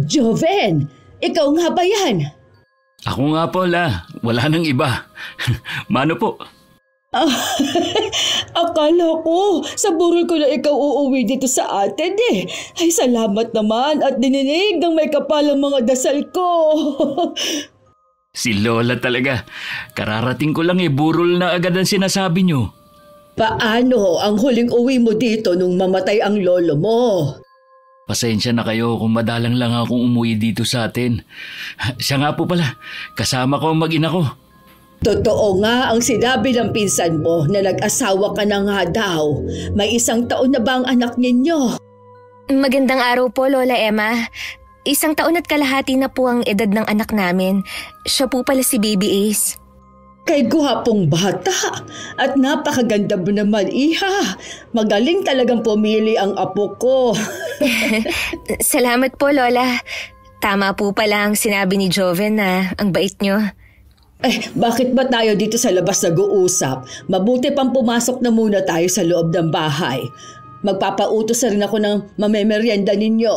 Joven, ikaw nga ba yan? Ako nga po, La. Wala nang iba. Mano po? Ah, akala ko, sa burol ko na ikaw uuwi dito sa atin eh. Ay, salamat naman at dininig ng may kapalang mga dasal ko. Si Lola talaga. Kararating ko lang burol na agad ang sinasabi niyo. Paano ang huling uwi mo dito nung mamatay ang lolo mo? Pasensya na kayo kung madalang lang akong umuwi dito sa atin. Siya nga po pala, kasama ko ang mag-ina ko. Totoo nga ang sinabi ng pinsan mo na nag-asawa ka na nga daw. May 1 taon na ba ang anak ninyo? Magandang araw po, Lola Emma. 1 taon at kalahati na po ang edad ng anak namin. Siya po pala si Baby Ace. Kay guwapong bata at napakaganda mo naman, iha. Magaling talagang pumili ang apo ko. Salamat po, Lola. Tama po pala ang sinabi ni Joven na ang bait nyo. Bakit ba tayo dito sa labas nag-uusap? Mabuti pang pumasok na muna tayo sa loob ng bahay. Magpapautos na rin ako ng mamemeryenda ninyo.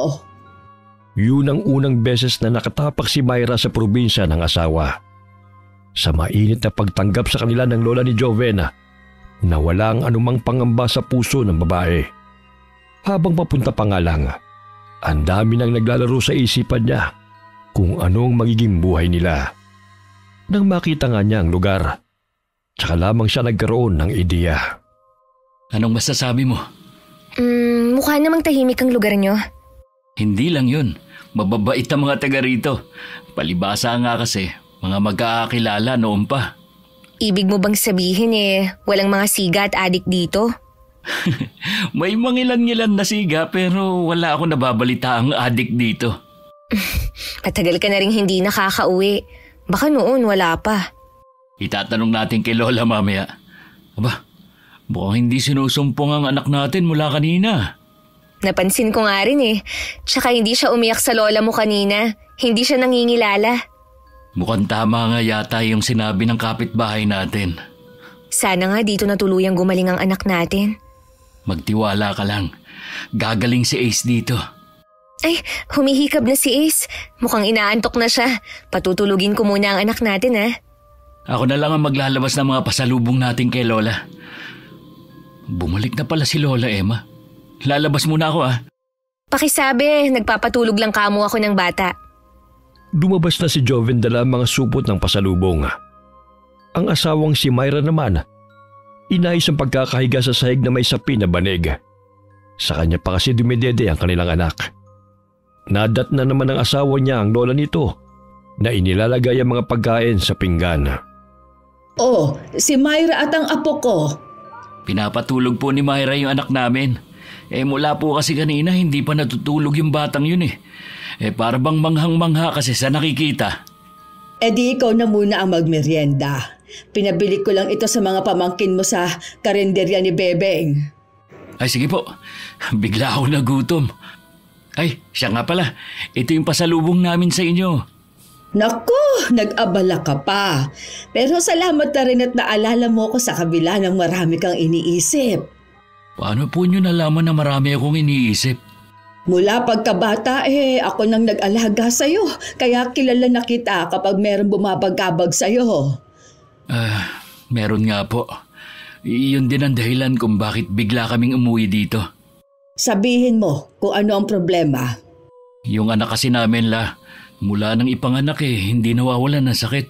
Yun ang unang beses na nakatapak si Myra sa probinsya ng asawa. Sa mainit na pagtanggap sa kanila ng lola ni Jovena, na walang anumang pangamba sa puso ng babae. Habang papunta pa nga lang, ang dami nang naglalaro sa isipan niya kung anong magiging buhay nila. Nang makita nga niya ang lugar, tsaka lamang siya nagkaroon ng ideya. Anong masasabi mo? Mukha namang tahimik ang lugar nyo. Hindi lang yun. Mababait ang mga taga rito. Palibasa nga kasi, mga magkakakilala noon pa. Ibig mo bang sabihin walang mga siga at adik dito? May mangilan-ngilan na siga pero wala akong nababalita ang adik dito. Matagal ka na rin hindi nakakauwi. Baka noon wala pa. Itatanong natin kay Lola mamaya. Aba, mukhang hindi sinusumpong ang anak natin mula kanina. Napansin ko nga rin Tsaka hindi siya umiyak sa lola mo kanina. Hindi siya nangingilala. Mukhang tama nga yata yung sinabi ng kapitbahay natin. Sana nga dito na tuluyang gumaling ang anak natin. Magtiwala ka lang. Gagaling si Ace dito. Ay, humihikab na si Ace. Mukhang inaantok na siya. Patutulugin ko muna ang anak natin Ako na lang ang maglalabas ng mga pasalubong natin kay Lola. Bumalik na pala si Lola Emma. Lalabas muna ako Pakisabi, nagpapatulog lang kamo ako ng bata. Dumabas na si Joven dala mga supot ng pasalubong. Ang asawang si Myra naman, inayos ang pagkakahiga sa sahig na may sapi na banig. Sa kanya pa kasi dumidede ang kanilang anak. Nadat na naman ng asawa niya ang lola nito na inilalagay ang mga pagkain sa pinggan. Oh, si Myra at ang apo ko. Pinapatulog po ni Myra yung anak namin. Mula po kasi kanina hindi pa natutulog yung batang yun para bang manghang-mangha kasi sa nakikita. Di ikaw na muna ang magmerienda. Pinabili ko lang ito sa mga pamangkin mo sa karinderya ni Bebeng. Ay sige po, bigla ako nagutom. Ay, siya nga pala, ito yung pasalubong namin sa inyo. Naku, nag-abala ka pa. Pero salamat na rin at naalala mo ko sa kabila ng marami kang iniisip. Paano po nyo nalaman na marami akong iniisip? Mula pagkabata ako nang nag-alaga sa'yo. Kaya kilala na kita kapag meron bumabagabag sa'yo. Meron nga po. Iyon din ang dahilan kung bakit bigla kaming umuwi dito. Sabihin mo kung ano ang problema. Yung anak kasi namin mula nang ipanganak hindi nawawalan ng sakit.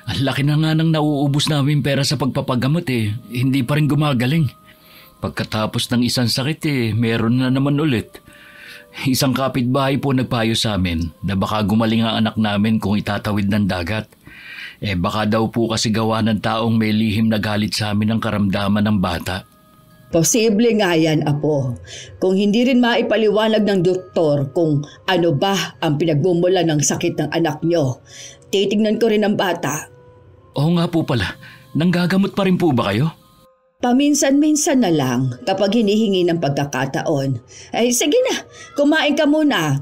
Ang laki na nga nang nauubos namin pera sa pagpapagamot hindi pa rin gumagaling. Pagkatapos ng isang sakit meron na naman ulit. Isang kapitbahay po nagpayo sa amin na baka gumaling ang anak namin kung itatawid ng dagat. Baka daw po kasi gawa ng taong may lihim na galit sa amin ang karamdaman ng bata. Posible nga yan, Apo. Kung hindi rin maipaliwanag ng doktor kung ano ba ang pinagmumula ng sakit ng anak nyo, titignan ko rin ang bata. Oo nga po pala. Nanggagamot pa rin po ba kayo? Paminsan-minsan na lang kapag hinihingi ng pagkakataon. Sige na, kumain ka muna.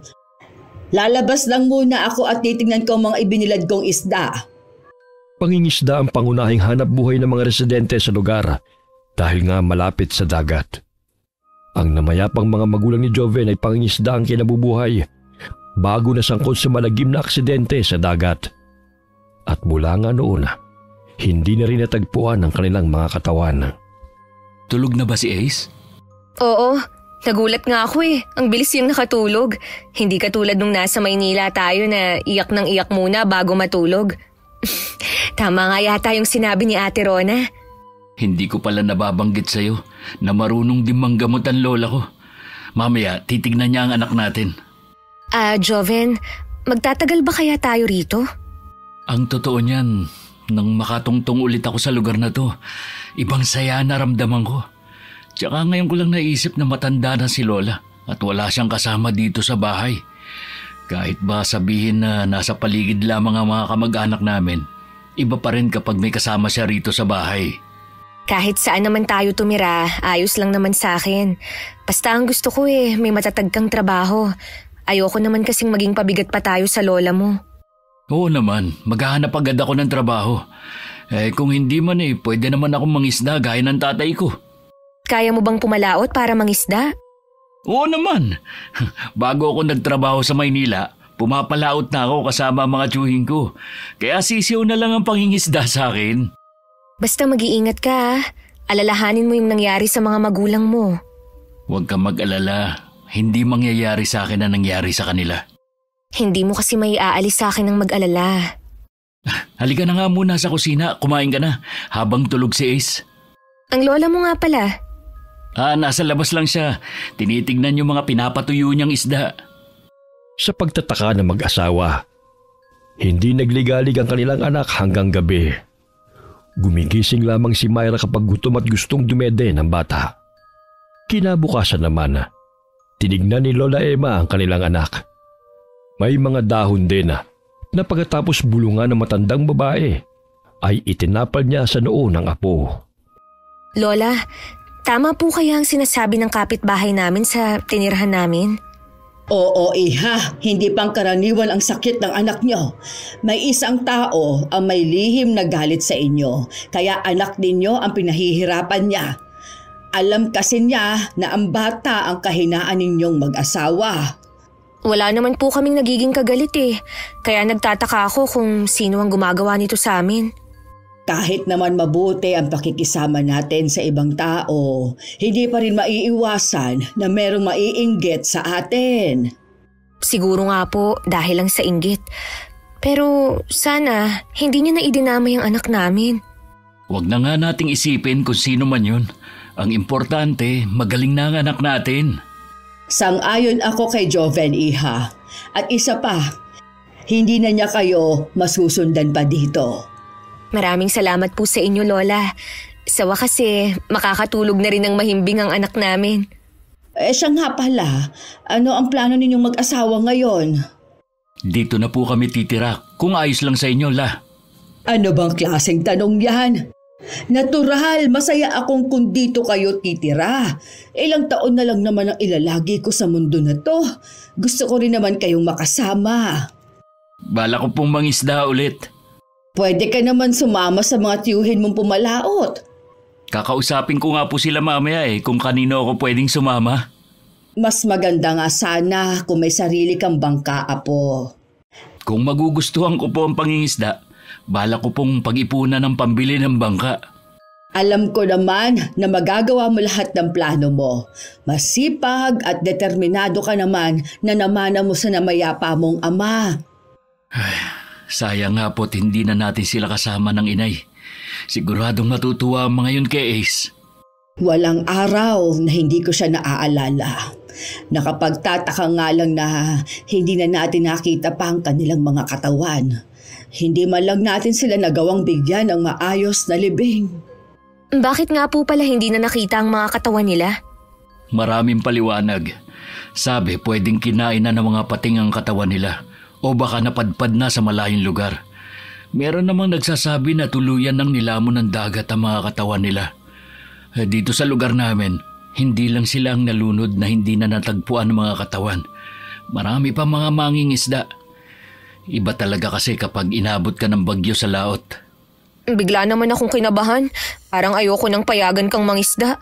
Lalabas lang muna ako at titignan ko ang mga ibinilad kong isda. Pangingisda ang pangunahing hanap buhay ng mga residente sa lugar dahil nga malapit sa dagat. Ang namayapang mga magulang ni Joven ay pangingisda ang kinabubuhay. bago nasangkot sa malagim na aksidente sa dagat. At mula nga noon, hindi na rin natagpuan ang kanilang mga katawan. Tulog na ba si Ace? Oo, nagulat nga ako eh. Ang bilis yung nakatulog. Hindi katulad nung nasa Maynila tayo na iyak ng iyak muna bago matulog. Tama nga yata yung sinabi ni Ate Rona. Hindi ko pala nababanggit sa'yo na marunong din manggamot ang lola ko. Mamaya, titignan niya ang anak natin. Joven, magtatagal ba kaya tayo rito? Ang totoo niyan, nang makatungtong ulit ako sa lugar na to, ibang saya na ramdaman ko. Tsaka ngayon ko lang naisip na matanda na si Lola at wala siyang kasama dito sa bahay. Kahit ba sabihin na nasa paligid lamang ang mga kamag-anak namin, iba pa rin kapag may kasama siya rito sa bahay. Kahit saan naman tayo tumira, ayos lang naman sa akin. Basta ang gusto ko may matatag kang trabaho. Ayoko naman kasing maging pabigat pa tayo sa lola mo. Oo naman, maghahanap agad ako ng trabaho. Kung hindi man pwede naman akong mangisda gaya ng tatay ko. Kaya mo bang pumalaot para mangisda? Oo naman. Bago ako nagtrabaho sa Maynila, pumapalaot na ako kasama ang mga tiyuhin ko. Kaya sisiw na lang ang pangingisda sa akin. Basta mag-iingat ka. Alalahanin mo yung nangyari sa mga magulang mo. Huwag kang mag-alala. Hindi mangyayari sa akin na nangyari sa kanila. Hindi mo kasi may aalis sa akin ng mag-alala. Halika na nga muna sa kusina. Kumain ka na habang tulog si Ace. Ang lola mo nga pala. Nasa labas lang siya. Tinitignan yung mga pinapatuyo niyang isda. Sa pagtataka ng mag-asawa, hindi nagligalig ang kanilang anak hanggang gabi. Gumigising lamang si Myra kapag gutom at gustong dumede ng bata. Kinabukasan naman, tinignan ni Lola Emma ang kanilang anak. May mga dahon din na pagkatapos bulungan ng matandang babae ay itinapal niya sa noo ng apo. Lola, tama po kaya ang sinasabi ng kapitbahay namin sa tinirahan namin? Oo, iha. Hindi pangkaraniwan ang sakit ng anak nyo. May isang tao ang may lihim na galit sa inyo, kaya anak ninyo ang pinahihirapan niya. Alam kasi niya na ang bata ang kahinaan ninyong mag-asawa. Wala naman po kaming nagiging kagalit kaya nagtataka ako kung sino ang gumagawa nito sa amin. Kahit naman mabuti ang pakikisama natin sa ibang tao, hindi pa rin maiiwasan na merong maiinggit sa atin. Siguro nga po dahil lang sa inggit. Pero sana hindi niya na idinamay ang anak namin. Huwag na nga nating isipin kung sino man yun. Ang importante, magaling na ang anak natin. Sang-ayon ako kay Joven, iha. At isa pa, hindi na niya kayo masusundan pa dito. Maraming salamat po sa inyo, Lola. Sa wakas makakatulog na rin ng mahimbing ang anak namin. Siya nga pala, ano ang plano ninyong mag-asawa ngayon? Dito na po kami titira, kung ayos lang sa inyo, La. Ano bang klaseng tanong yan? Natural, masaya akong kung dito kayo titira. Ilang taon na lang naman ang ilalagi ko sa mundo na to. Gusto ko rin naman kayong makasama. Bala ko pong mangisda ulit. Pwede ka naman sumama sa mga tiyuhin mong pumalaot. Kakausapin ko nga po sila mamaya kung kanino ako pwedeng sumama. Mas maganda nga sana kung may sarili kang bangka, apo. Kung magugustuhan ko po ang pangingisda, bala ko pong pag-ipunan ng pambili ng bangka. Alam ko naman na magagawa mo lahat ng plano mo. Masipag at determinado ka naman na namana mo sa namayapa mong ama. Sayang nga po't hindi na natin sila kasama ng inay. Siguradong matutuwa ang mga yun kay Ace. Walang araw na hindi ko siya naaalala. Nakapagtataka nga lang na hindi na natin nakita pa ang kanilang mga katawan. Hindi man lang natin sila nagawang bigyan ng maayos na libing. Bakit nga po pala hindi na nakita ang mga katawan nila? Maraming paliwanag. Sabi pwedeng kinain na ng mga pating ang katawan nila o baka napadpad na sa malayong lugar. Meron namang nagsasabi na tuluyan ng nilamon ng dagat ang mga katawan nila. Dito sa lugar namin, hindi lang sila ang nalunod na hindi na natagpuan ng mga katawan. Marami pa mga mangingisda. Iba talaga kasi kapag inabot ka ng bagyo sa laot. Bigla naman akong kinabahan. Parang ayoko nang payagan kang mangisda.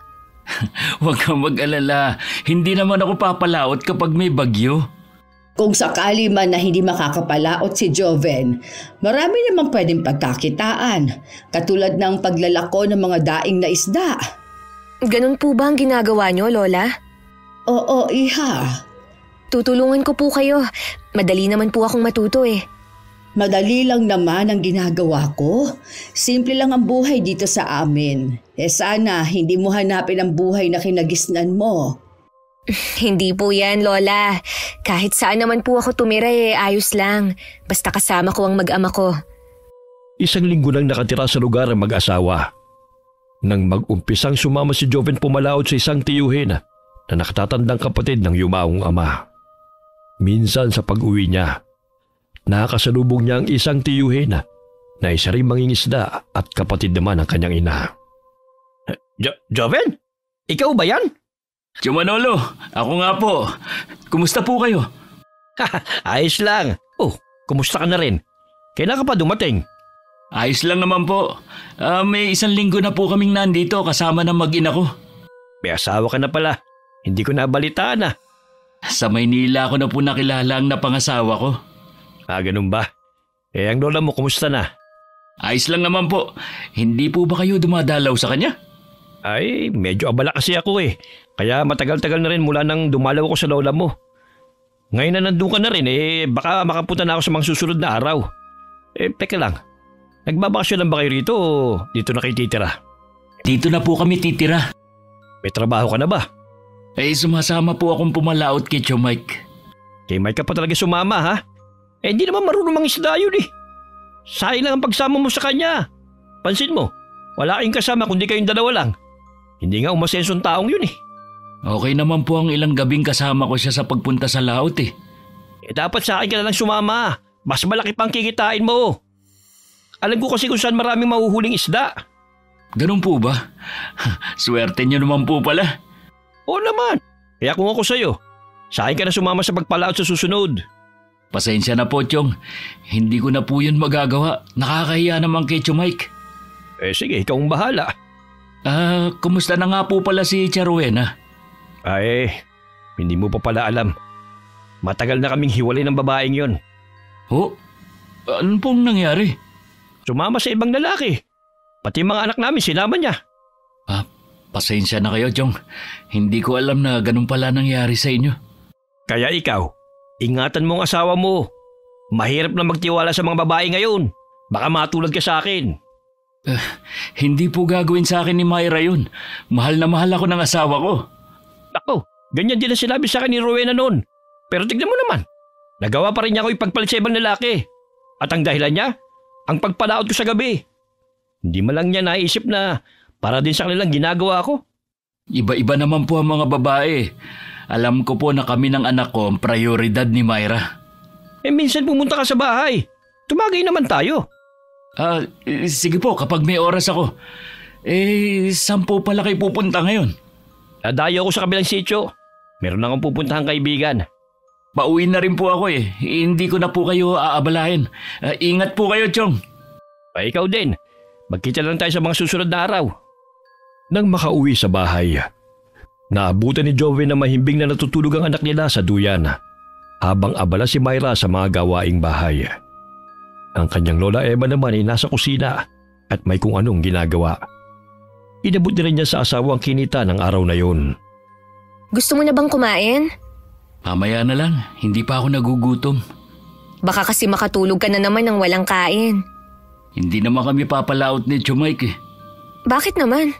Huwag kang mag-alala. Hindi naman ako papalaot kapag may bagyo. Kung sakali man na hindi makakapalaot si Joven, marami namang pwedeng pagkakitaan, katulad ng paglalako ng mga daing na isda. Ganun po ba ang ginagawa niyo, Lola? Oo, iha. Tutulungan ko po kayo. Madali naman po akong matuto eh. Madali lang naman ang ginagawa ko. Simple lang ang buhay dito sa amin. Sana hindi mo hanapin ang buhay na kinagisnan mo. Hindi po yan, Lola. Kahit saan naman po ako tumira ayos lang. Basta kasama ko ang mag-ama ko. Isang linggo nang nakatira sa lugar ang mag-asawa. Nang mag-umpisang sumama si Joven pumalaot sa isang tiyuhin na nakatatandang kapatid ng yumaong ama. Minsan sa pag-uwi niya, nakakasalubong niya ang isang tiyuhin na isa rin mangingisda at kapatid naman ng kanyang ina. Joven? Ikaw ba yan? Tio Manolo, ako nga po. Kumusta po kayo? Ayos lang. Oh, kumusta ka na rin? Kailan ka pa dumating? Ayos lang naman po. May 1 linggo na po kaming nandito kasama ng mag-ina ko. May asawa ka na pala. Hindi ko nabalitaan Sa Maynila ako na po nakilala ang napangasawa ko. Ganun ba? Ang lola mo, kumusta na? Ayos lang naman po. Hindi po ba kayo dumadalaw sa kanya? Ay, medyo abala kasi ako Kaya matagal-tagal na rin mula nang dumalaw ako sa lola mo. Ngayon na nandun ka na rin baka makapunta na ako sa mga susunod na araw. Teka lang. Nagbabakasyon lang ba kayo rito o dito na kayo titira? Dito na po kami titira. May trabaho ka na ba? Sumasama po akong pumalaot kay Tio Mike. Kay Mike ka pa talaga sumama ha? Hindi naman marunong mangisda yun Sayang lang ang pagsama mo sa kanya. Pansin mo, wala kayong kasama kundi kayong dalawa lang. Hindi nga umasensong taong yun Okay naman po ang ilang gabing kasama ko siya sa pagpunta sa laot Dapat sa akin ka na lang sumama. Mas malaki pang kikitain mo. Alam ko kasi kung saan maraming mahuhuling isda. Ganun po ba? Swerte niyo naman po pala. Oo naman. Kaya kung ako sa'yo, sa akin ka na sumama sa pagpalaot sa susunod. Pasensya na po, Chong. Hindi ko na po yun magagawa. Nakakahiya naman kay Tio Mike. Sige, ikaw ang bahala. Kumusta na nga po pala si Tia Rowena? Hindi mo pa pala alam. Matagal na kaming hiwalay ng babaeng yon. Ano pong nangyari? Sumama sa ibang lalaki. Pati mga anak namin sinama niya. Pasensya na kayo, Chong. Hindi ko alam na ganun pala nangyari sa inyo. Kaya ikaw, ingatan mo ang asawa mo. Mahirap na magtiwala sa mga babae ngayon. Baka matulad ka sa akin. Hindi po gagawin sa akin ni Myra yun. Mahal na mahal ako ng asawa ko. Ako, ganyan din ang sinabi sa akin ni Rowena noon. Pero tignan mo naman, nagawa pa rin niya ako ipagpalit sa ibang lalaki. At ang dahilan niya, ang pagpalaot ko sa gabi. Hindi man lang niya naisip na para din sa kanilang ginagawa ko. Iba-iba naman po ang mga babae. Alam ko po na kami ng anak ko ang prioridad ni Myra. Minsan pumunta ka sa bahay. Tumagay naman tayo. Sige po, kapag may oras ako. Saan po pala kayo pupunta ngayon? Dadayo ako sa kabilang sitio. Meron akong pupuntahang kaibigan. Pauwi na rin po ako Hindi ko na po kayo aabalahin. Ingat po kayo, Chong. Ikaw din. Magkita lang tayo sa mga susunod na araw. Nang makauwi sa bahay, naabutan ni Joven na mahimbing na natutulog ang anak nila sa duyan habang abala si Myra sa mga gawaing bahay. Ang kanyang lola Emma naman ay nasa kusina at may kung anong ginagawa. Inabot na rin niya sa asawa ang kinita ng araw na yun. Gusto mo na bang kumain? Mamaya na lang, hindi pa ako nagugutom. Baka kasi makatulog ka na naman ng walang kain. Hindi naman kami papalaot ni Tio Mike Bakit naman?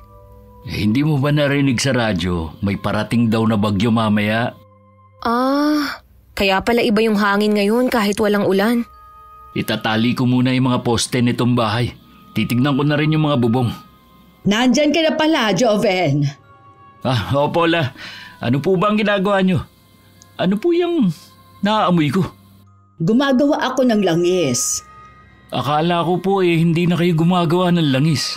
Hindi mo ba narinig sa radyo, may parating daw na bagyo mamaya? Kaya pala iba yung hangin ngayon kahit walang ulan. Itatali ko muna yung mga poste nitong bahay. Titignan ko na rin yung mga bubong. Nandyan ka na pala, Joven. Opo la. Ano po ba ang ginagawa nyo? Ano po yung naaamoy ko? Gumagawa ako ng langis. Akala ko po hindi na kayo gumagawa ng langis.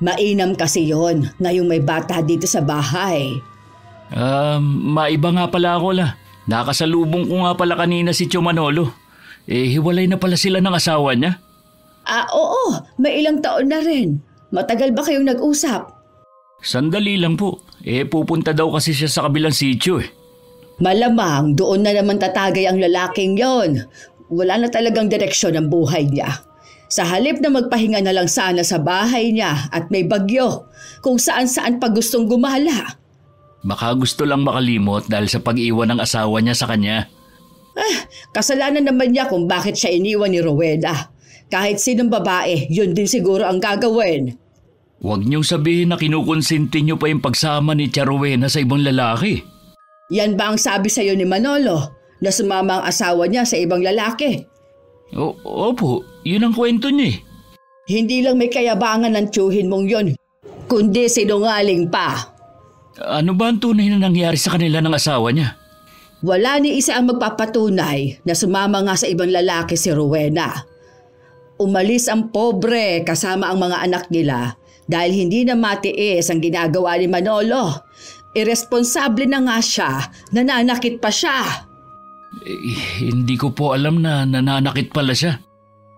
Mainam kasi yon ngayong may bata dito sa bahay. Maiba nga pala ako la. Nakasalubong ko nga pala kanina si Tio Manolo. Hiwalay na pala sila ng asawa niya. Oo, may ilang taon na rin. Matagal ba kayong nag-usap? Sandali lang po. Pupunta daw kasi siya sa kabilang sitio Malamang doon na naman tatagay ang lalaking yon. Wala na talagang direksyon ang buhay niya. Sa halip na magpahinga na lang sana sa bahay niya at may bagyo, kung saan-saan pa gustong gumala. Baka gusto lang makalimot dahil sa pag-iwan ng asawa niya sa kanya. Kasalanan naman niya kung bakit siya iniwan ni Rowena. Kahit sinong babae, yun din siguro ang gagawin. Huwag niyong sabihin na kinukonsinti niyo pa yung pagsama ni Tia Rowena sa ibang lalaki. Yan ba ang sabi sa'yo ni Manolo, na sumama ang asawa niya sa ibang lalaki? Opo, yun ang kwento niya eh. Hindi lang may kayabangan ng tiyuhin mong yun, kundi sinungaling pa. Ano ba ang tunay na nangyari sa kanila ng asawa niya? Wala ni isa ang magpapatunay na sumama nga sa ibang lalaki si Rowena. Umalis ang pobre kasama ang mga anak nila dahil hindi na matiis ang ginagawa ni Manolo. Iresponsable na nga siya, nananakit pa siya. Hindi ko po alam na nananakit pala siya.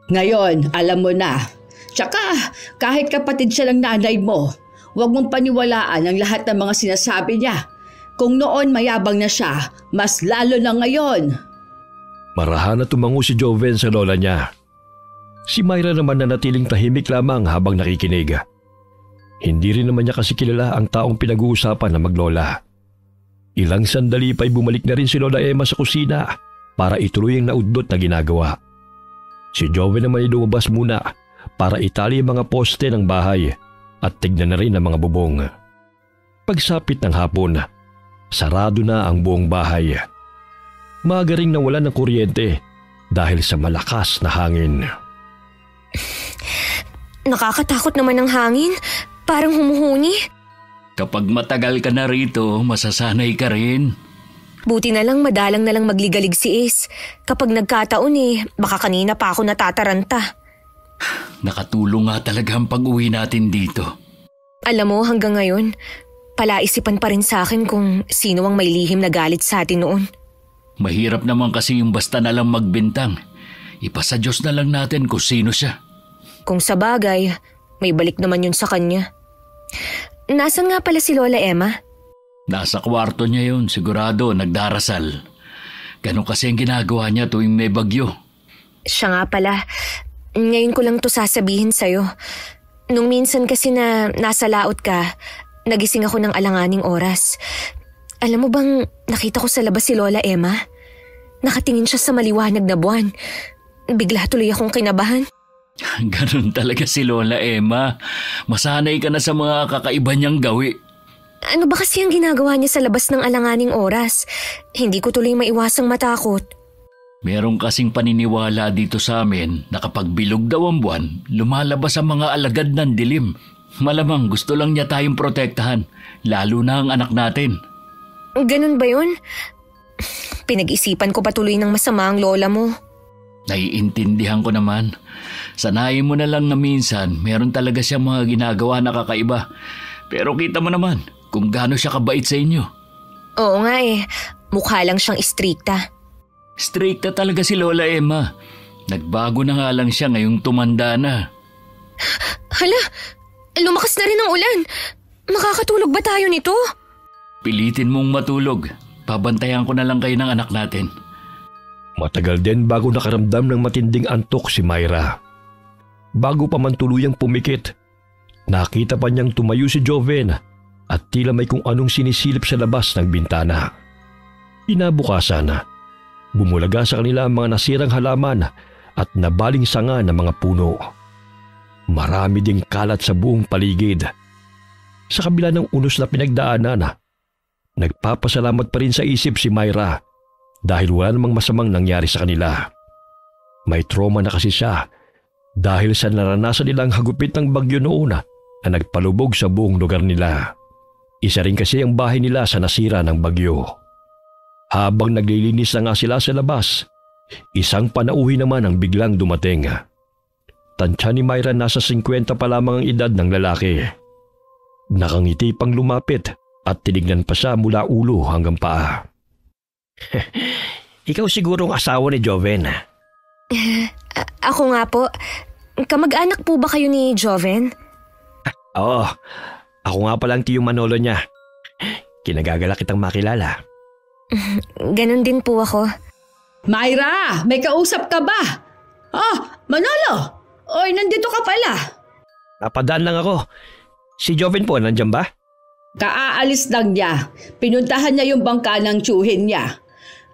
Ngayon, alam mo na. Tsaka, kahit kapatid siya ng nanay mo, huwag mong paniwalaan ang lahat ng mga sinasabi niya. Kung noon mayabang na siya, mas lalo na ngayon. Marahan na tumango si Joven sa lola niya. Si Myra naman nanatiling tahimik lamang habang nakikinig. Hindi rin naman niya kasi kilala ang taong pinag-uusapan na maglola. Ilang sandali pa'y bumalik na rin si Lola Emma sa kusina para ituloy ang naudlot na ginagawa. Si Joven naman ay lumabas muna para itali ang mga poste ng bahay at tignan na rin ang mga bubong. Pagsapit ng hapon, sarado na ang buong bahay. Maaga ring nawalan ng kuryente dahil sa malakas na hangin. Nakakatakot naman ang hangin. Parang humuhuni. Kapag matagal ka na rito, masasanay ka rin. Buti na lang madalang na lang magligalig si Ace. Kapag nagkataon baka kanina pa ako natataranta. Nakatulong nga talaga ang pag-uwi natin dito. Alam mo, hanggang ngayon, palaisipan pa rin sa akin kung sino ang may lihim na galit sa atin noon. Mahirap naman kasi yung basta na lang magbintang. Ipasa Diyos na lang natin kung sino siya. Kung sa bagay, may balik naman yun sa kanya. Nasaan nga pala si Lola Emma? Nasa kwarto niya yun, sigurado, nagdarasal. Ganon kasi ang ginagawa niya tuwing may bagyo. Siya nga pala. Ngayon ko lang to sasabihin sa'yo. Nung minsan kasi na nasa laot ka, nagising ako ng alanganing oras. Alam mo bang nakita ko sa labas si Lola Emma? Nakatingin siya sa maliwanag na buwan. Bigla tuloy akong kinabahan. Ganon talaga si Lola Emma. Masanay ka na sa mga kakaiba niyang gawi. Ano ba kasi ang ginagawa niya sa labas ng alanganing oras? Hindi ko tuloy maiwasang matakot. Meron kasing paniniwala dito sa amin na kapag bilog daw ang buwan, lumalabas ang mga alagad ng dilim. Malamang gusto lang niya tayong protektahan, lalo na ang anak natin. Ganun ba yun? Pinag-isipan ko pa tuloy ng masama ang lola mo. Naiintindihan ko naman. Sanayin mo na lang na minsan meron talaga siyang mga ginagawa na kakaiba. Pero kita mo naman kung gaano siya kabait sa inyo. Oo nga mukha lang siyang istrikta. Strikta talaga si Lola Emma. Nagbago na nga lang siya ngayong tumanda na. Hala, lumakas na rin ang ulan. Makakatulog ba tayo nito? Pilitin mong matulog. Pabantayan ko na lang kayo ng anak natin. Matagal din bago nakaramdam ng matinding antok si Myra. Bago pa man tuluyang pumikit, nakita pa niyang tumayo si Joven at tila may kung anong sinisilip sa labas ng bintana. Inabukasan, bumulaga sa kanila ang mga nasirang halaman at nabaling sanga ng mga puno. Marami ding kalat sa buong paligid. Sa kabila ng unos na pinagdaanan, nagpapasalamat pa rin sa isip si Myra dahil wala namang masamang nangyari sa kanila. May trauma na kasi siya dahil sa naranasan nilang hagupit ng bagyo noon na nagpalubog sa buong lugar nila. Isa rin kasi ang bahay nila sa nasira ng bagyo. Habang naglilinis na nga sila sa labas, isang panauhi naman ang biglang dumating. Tansya ni Myra nasa 50 pa lamang ang edad ng lalaki. Nakangiti pang lumapit at tinignan pa siya mula ulo hanggang paa. Ikaw siguro ang asawa ni Joven. Ako nga po. Kamag-anak po ba kayo ni Joven? Oo, ako nga palang tiyong Manolo niya. Kinagagala kitang makilala. Ganon din po ako. Myra, may kausap ka ba? Manolo! Oy, nandito ka pala. Napadaan lang ako. Si Joven po, nandyan ba? Kaaalis lang niya. Pinuntahan niya yung bangka ng tiyuhin niya.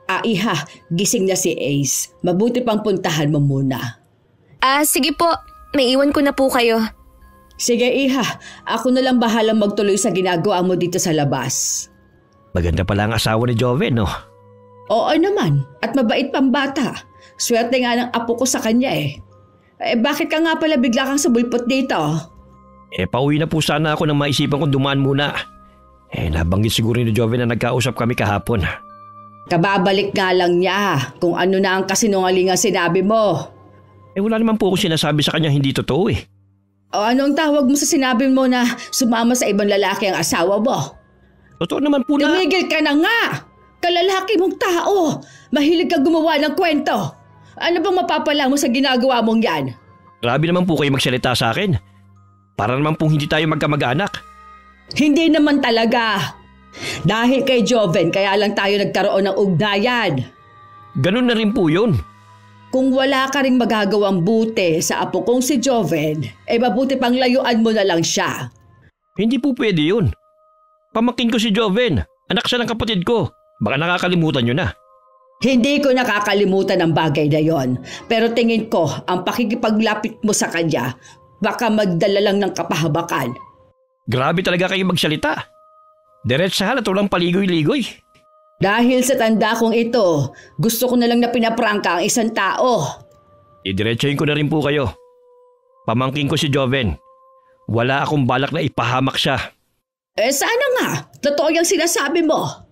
Iha, gising na si Ace. Mabuti pang puntahan mo muna. Sige po. May iwan ko na po kayo. Sige, Iha. Ako na lang bahalang magtuloy sa ginagawa mo dito sa labas. Maganda pala ang asawa ni Joven, no? Oo naman. At mabait pang bata. Swerte nga ng apo ko sa kanya eh. Bakit ka nga pala bigla kang subulpot dito? Pauwi na po sana ako nang maisipan kong dumaan muna. Nabanggit siguro ni Joven na nagkausap kami kahapon. Kababalik nga lang niya kung ano na ang kasinungalingang sinabi mo. Wala naman po akong sinasabi sa kanya hindi totoo eh. O anong tawag mo sa sinabi mo na sumama sa ibang lalaki ang asawa mo? Totoo naman po na… Tumigil ka na nga! Kalalaki mong tao! Mahilig ka gumawa ng kwento! Ano bang mapapala mo sa ginagawa mong yan? Grabe naman po kayo magsalita sa akin. Para naman pong hindi tayo magkamag-anak. Hindi naman talaga. Dahil kay Joven kaya lang tayo nagkaroon ng ugnayan. Ganun na rin po yun. Kung wala ka ring magagawang buti sa apo kong si Joven, mabuti pang layuan mo na lang siya. Hindi po pwede yun. Pamangkin ko si Joven. Anak siya ng kapatid ko. Baka nakakalimutan nyo na. Hindi ko nakakalimutan ang bagay na yon. Pero tingin ko, ang pakikipaglapit mo sa kanya, baka magdala lang ng kapahabakan. Grabe talaga kayo magsalita. Diretsahan at walang paligoy-ligoy. Dahil sa tanda kong ito, gusto ko na lang na pinaprangka ang isang tao. Idiretsahin ko na rin po kayo. Pamangkin ko si Joven. Wala akong balak na ipahamak siya. Sana nga. Totoo yung sinasabi mo.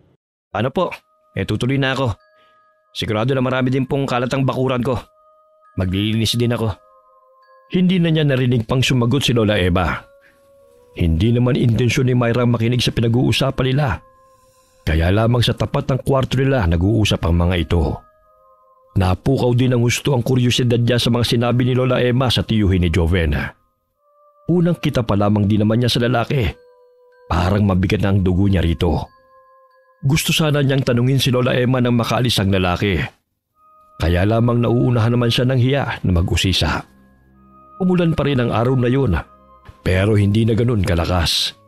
Ano po? Tutuloy na ako. Sigurado na marami din pong kalatang bakuran ko. Maglilinis din ako. Hindi na niya narinig pang sumagot si Lola Eva. Hindi naman intensyon ni Myra makinig sa pinag-uusapan nila. Kaya lamang sa tapat ng kwarto nila nag-uusap ang mga ito. Napukaw din ng gusto ang kuryosidad niya sa mga sinabi ni Lola Emma sa tiyuhin ni Joven. Unang kita pa lamang din naman niya sa lalaki. Parang mabigat na ang dugo niya rito. Gusto sana niyang tanungin si Lola Emma nang makaalis ang lalaki. Kaya lamang nauunahan naman siya ng hiya na mag-usisa. Umulan pa rin ang araw na yun, pero hindi na ganun kalakas.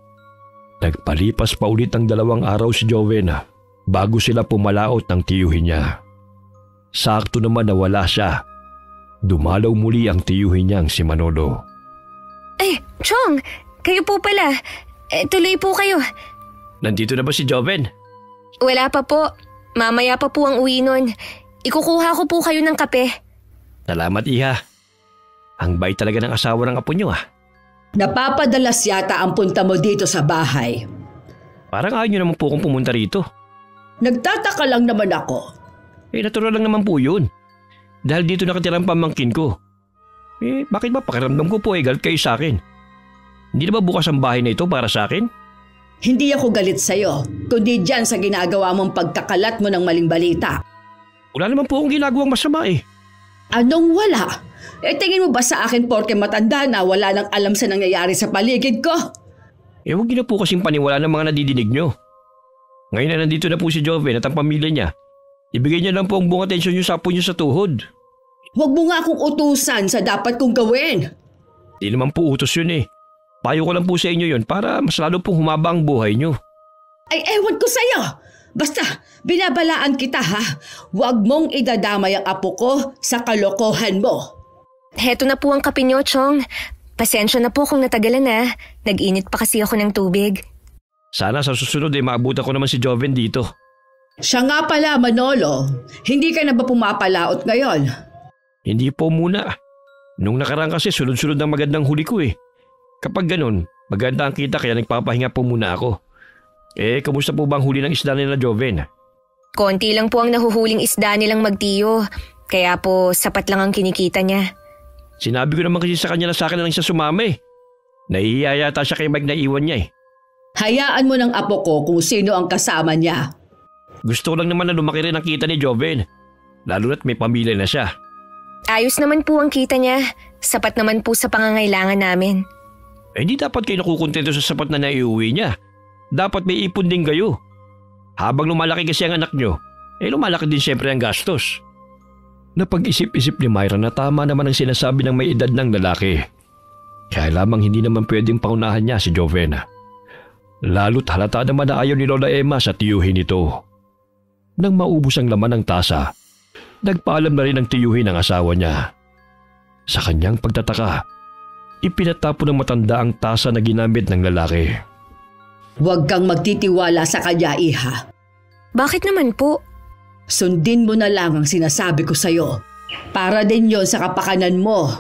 Nagpalipas pa ulit ang 2 araw si Joven bago sila pumalaot ng tiyuhin niya. Sakto naman na wala siya. Dumalaw muli ang tiyuhin niyang si Manolo. Chong! Kayo po pala. Tuloy po kayo. Nandito na ba si Joven? Wala pa po. Mamaya pa po ang uwi nun. Ikukuha ko po kayo ng kape. Salamat, Iha. Ang bait talaga ng asawa ng apo niyo Napapadalas yata ang punta mo dito sa bahay. Parang ayaw niyo naman po kung pumunta rito. Nagtataka lang naman ako. Natural lang naman po yun. Dahil dito nakatira ang pamangkin ko. Bakit ba pakiramdam ko po galit kayo sa akin? Hindi na ba bukas ang bahay na ito para sa akin? Hindi ako galit sa'yo, kundi dyan sa ginagawa mong pagkakalat mo ng maling balita. Wala naman po akong ginagawang masama Anong wala? Tingin mo ba sa akin porke matanda na wala nang alam sa nangyayari sa paligid ko? Huwag niyo na po kasing paniwala ng mga nadidinig niyo. Ngayon na nandito na po si Joven at ang pamilya niya. Ibigay niyo lang po ang buong atensyon niyo sa apo niyo sa tuhod. Huwag mo nga akong utusan sa dapat kong gawin. Di naman po utos yun Payo ko lang po sa inyo yun para mas lalo pong humaba ang buhay niyo. Ewan ko sa'yo. Basta, binabalaan kita ha. Huwag mong idadamay ang apo ko sa kalokohan mo. Heto na po ang kape niyo, Chong. Pasensya na po kung natagalan Nag-init pa kasi ako ng tubig. Sana sa susunod maabutan ko naman si Joven dito. Siya nga pala, Manolo. Hindi ka na ba pumapalaot ngayon? Hindi po muna. Nung nakaraan kasi sunod-sunod ang magandang huli ko Kapag ganun, maganda ang kita kaya nagpapahinga po muna ako. Kamusta po ba ang huli ng isda nila Joven? Konti lang po ang nahuhuling isda nilang magtiyo. Kaya po sapat lang ang kinikita niya. Sinabi ko naman kasi sa kanya na sa akin na lang siya sumama Nahihiya yata siya kay Mike na iwan niya Hayaan mo ng apo ko kung sino ang kasama niya. Gusto ko lang naman na lumaki rin ang kita ni Joven. Lalo na't may pamilya na siya. Ayos naman po ang kita niya. Sapat naman po sa pangangailangan namin. Hindi dapat kayo nakukontento sa sapat na naiuwi niya. Dapat may ipon din kayo. Habang lumalaki kasi ang anak nyo, lumalaki din siyempre ang gastos. Napag-isip-isip ni Myra na tama naman ang sinasabi ng may edad ng lalaki. Kaya lamang hindi naman pwedeng paunahan niya si Jovena. Lalo't halata naman na ayaw ni Lola Emma sa tiyuhin ito. Nang maubos ang laman ng tasa, nagpaalam na rin ang tiyuhin ng asawa niya. Sa kanyang pagtataka, ipinatapon ng matanda ang tasa na ginamit ng lalaki. Huwag kang magtitiwala sa kanya, iha. Bakit naman po? Sundin mo na lang ang sinasabi ko sa'yo. Para din yon sa kapakanan mo.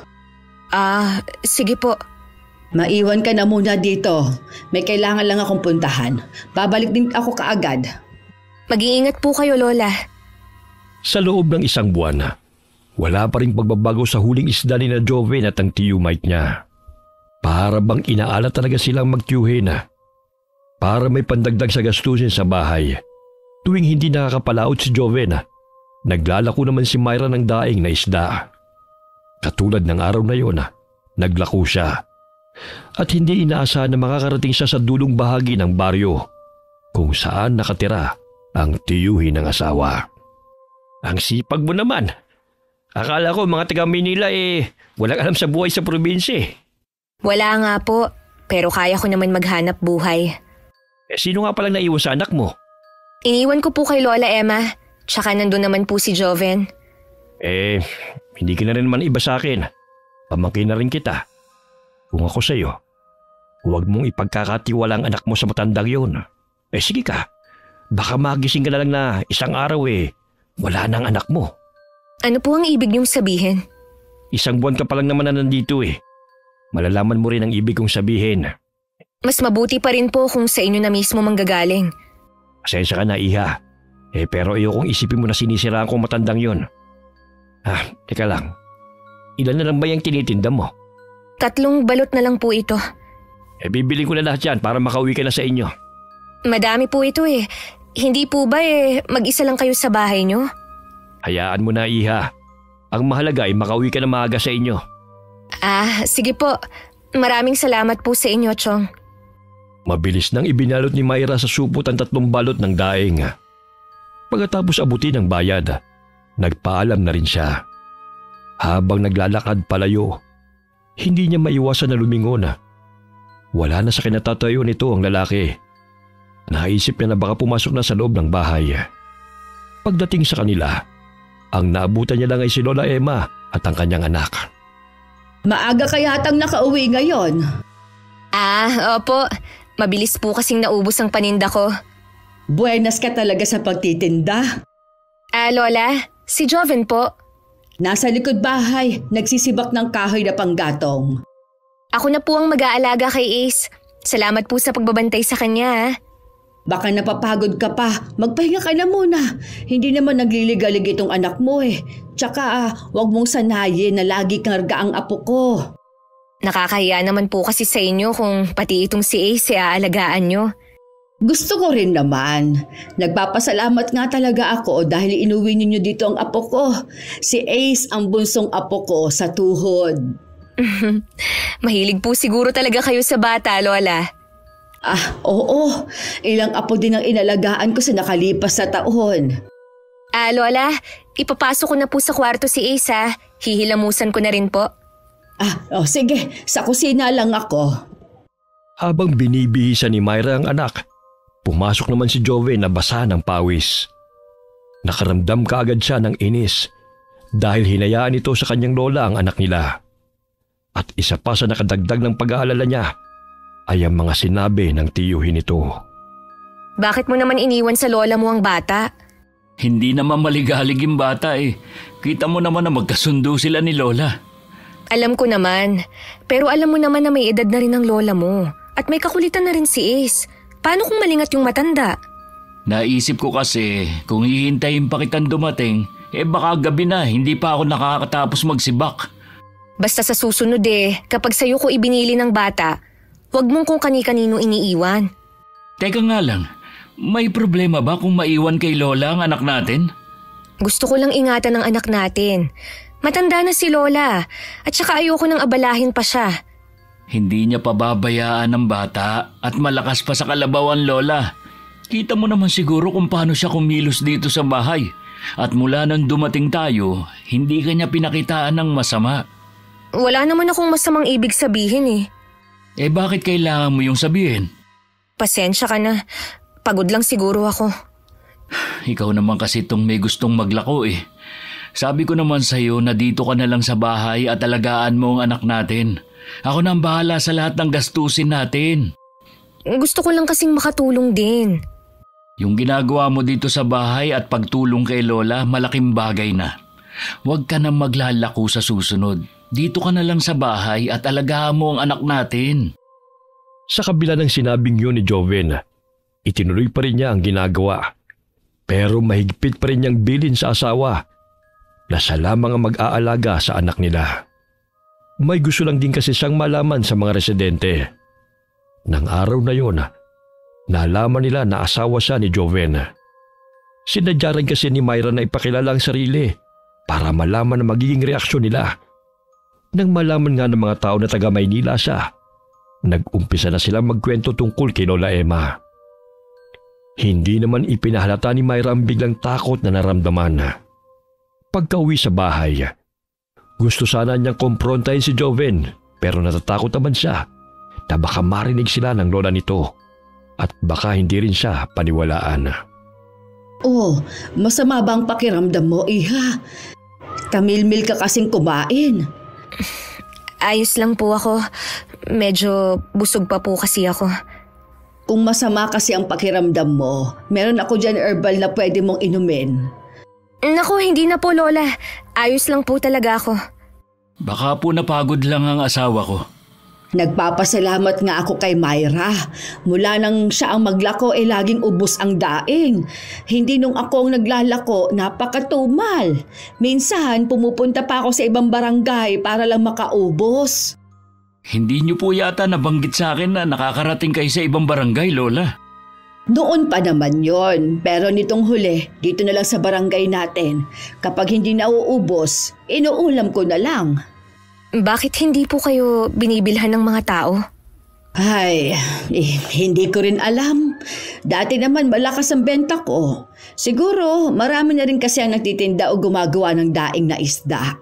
Sige po. Maiwan ka na muna dito. May kailangan lang akong puntahan. Babalik din ako kaagad. Mag-iingat po kayo, Lola. Sa loob ng isang buwan, wala pa ring pagbabago sa huling isda ni na Joven at ang tiyumite niya. Para bang inaala talaga silang magtiyuhin. Para may pandagdag sa gastusin sa bahay. Tuwing hindi nakakapalaot si Joven, naglalako naman si Myra ng daing na isda. Katulad ng araw na yon, naglako siya. At hindi inaasahan na makakarating siya sa dulong bahagi ng baryo kung saan nakatira ang tiyuhin ng asawa. Ang sipag mo naman. Akala ko mga taga Manila walang alam sa buhay sa probinsya. Wala nga po, pero kaya ko naman maghanap buhay. Sino nga palang naiwan sa anak mo? Iniwan ko po kay Lola Emma, tsaka nandun naman po si Joven. Hindi ka na rin naman iba sa akin. Pamangkin na rin kita. Kung ako sa'yo, huwag mong ipagkakatiwala ang anak mo sa matandang yun. Sige ka, baka magising ka na lang na isang araw wala na ang anak mo. Ano po ang ibig niyong sabihin? Isang buwan ka pa lang naman na nandito Malalaman mo rin ang ibig kong sabihin. Mas mabuti pa rin po kung sa inyo na mismo manggagaling. Pasensya ka na, iha. Pero ayokong isipin mo na sinisiraan kong matandang yun. Teka lang. Ilan na lang ba yung tinitinda mo? 3 balot na lang po ito. Bibiling ko na lahat yan para makauwi ka na sa inyo. Madami po ito Hindi po ba mag-isa lang kayo sa bahay nyo? Hayaan mo na, iha. Ang mahalaga ay makauwi ka na maaga sa inyo. Sige po. Maraming salamat po sa inyo, Chong. Mabilis nang ibinalot ni Myra sa supot ang 3 balot ng daing. Pagkatapos abutin ang bayad, nagpaalam na rin siya. Habang naglalakad palayo, hindi niya maiwasan na lumingon. Wala na sa kinatatayo nito ang lalaki. Naisip niya na baka pumasok na sa loob ng bahay. Pagdating sa kanila, ang naabutan niya lang ay si Lola Emma at ang kanyang anak. Maaga kaya yatang nakauwi ngayon? Opo. Mabilis po kasing naubos ang paninda ko. Buenas ka talaga sa pagtitinda. Lola, si Joven po. Nasa likod bahay, nagsisibak ng kahoy na panggatong. Ako na po ang mag-aalaga kay Ace. Salamat po sa pagbabantay sa kanya. Baka napapagod ka pa, magpahinga ka na muna. Hindi naman nagliligalig itong anak mo Tsaka wag mong sanayin na lagi kang arga ang apo ko. Nakakahiya naman po kasi sa inyo kung pati itong si Ace aalagaan nyo. Gusto ko rin naman. Nagpapasalamat nga talaga ako dahil inuwi ninyo dito ang apo ko. Si Ace ang bunsong apo ko sa tuhod. Mahilig po siguro talaga kayo sa bata, Lola. Oo. Ilang apo din ang inalagaan ko sa nakalipas na taon. Lola, ipapasok ko na po sa kwarto si Ace Hihilamusan ko na rin po. Sige. Sa kusina lang ako. Habang binibihisan ni Myra ang anak, pumasok naman si Joven na basa ng pawis. Nakaramdam kaagad siya ng inis dahil hinayaan ito sa kanyang lola ang anak nila. At isa pa sa nakadagdag ng pag-aalala niya ay ang mga sinabi ng tiyuhin nito. Bakit mo naman iniwan sa lola mo ang bata? Hindi naman maligalig yung bata Kita mo naman na magkasundo sila ni Lola. Alam ko naman. Pero alam mo naman na may edad na rin ang lola mo. At may kakulitan na rin si Ace. Paano kung malingat yung matanda? Naisip ko kasi kung hihintayin pa kitang dumating, baka gabi na, hindi pa ako nakakatapos magsibak. Basta sa susunod kapag sa'yo ko ibinili ng bata, huwag mong kung kani-kanino iniiwan. Teka nga lang, may problema ba kung maiwan kay Lola ang anak natin? Gusto ko lang ingatan ng anak natin. Matanda na si Lola at saka ayoko nang abalahin pa siya. Hindi niya pababayaan ng bata at malakas pa sa kalabawan, Lola. Kita mo naman siguro kung paano siya kumilos dito sa bahay. At mula nang dumating tayo, hindi kanya pinakitaan ng masama. Wala naman akong masamang ibig sabihin eh. Eh bakit kailangan mo yung sabihin? Pasensya ka na. Pagod lang siguro ako. Ikaw naman kasi itong may gustong maglako eh. Sabi ko naman sa'yo na dito ka na lang sa bahay at alagaan mo ang anak natin. Ako na ang bahala sa lahat ng gastusin natin. Gusto ko lang kasing makatulong din. Yung ginagawa mo dito sa bahay at pagtulong kay Lola, malaking bagay na. Huwag ka nang maglalako sa susunod. Dito ka na lang sa bahay at alagaan mo ang anak natin. Sa kabila ng sinabing yun ni Joven, itinuloy pa rin niya ang ginagawa. Pero mahigpit pa rin niyang bilin sa asawa na siya lamang ang mag-aalaga sa anak nila. May gusto lang din kasi siyang malaman sa mga residente. Nang araw na yun, nalaman nila na asawa siya ni Joven. Sinadya rin kasi ni Myra na ipakilala ang sarili para malaman ang magiging reaksyon nila. Nang malaman nga ng mga tao na taga Maynila siya, nag-umpisa na silang magkwento tungkol kay Lola Emma. Hindi naman ipinahalata ni Myra ang biglang takot na naramdaman. Pagka-uwi sa bahay, gusto sana niyang komprontahin si Joven pero natatakot naman siya na baka marinig sila ng lola nito at baka hindi rin siya paniwalaan. Oh, masama ba ang pakiramdam mo, Iha? Tamilmil ka kasing kumain. Ayos lang po ako. Medyo busog pa po kasi ako. Kung masama kasi ang pakiramdam mo, meron ako dyan herbal na pwede mong inumin. Naku, hindi na po Lola. Ayos lang po talaga ako. Baka po napagod lang ang asawa ko. Nagpapasalamat nga ako kay Myra. Mula nang siya ang maglako laging ubos ang daing. Hindi nung ako ang naglalako, napakatumal. Minsan pumupunta pa ako sa ibang barangay para lang makaubos. Hindi niyo po yata nabanggit sa akin na nakakarating kayo sa ibang barangay, Lola. Noon pa naman yon, pero nitong huli, dito na lang sa barangay natin. Kapag hindi nauubos, inuulam ko na lang. Bakit hindi po kayo binibilhan ng mga tao? Ay, hindi ko rin alam. Dati naman malakas ang benta ko. Siguro marami na rin kasi ang nagtitinda o gumagawa ng daing na isda.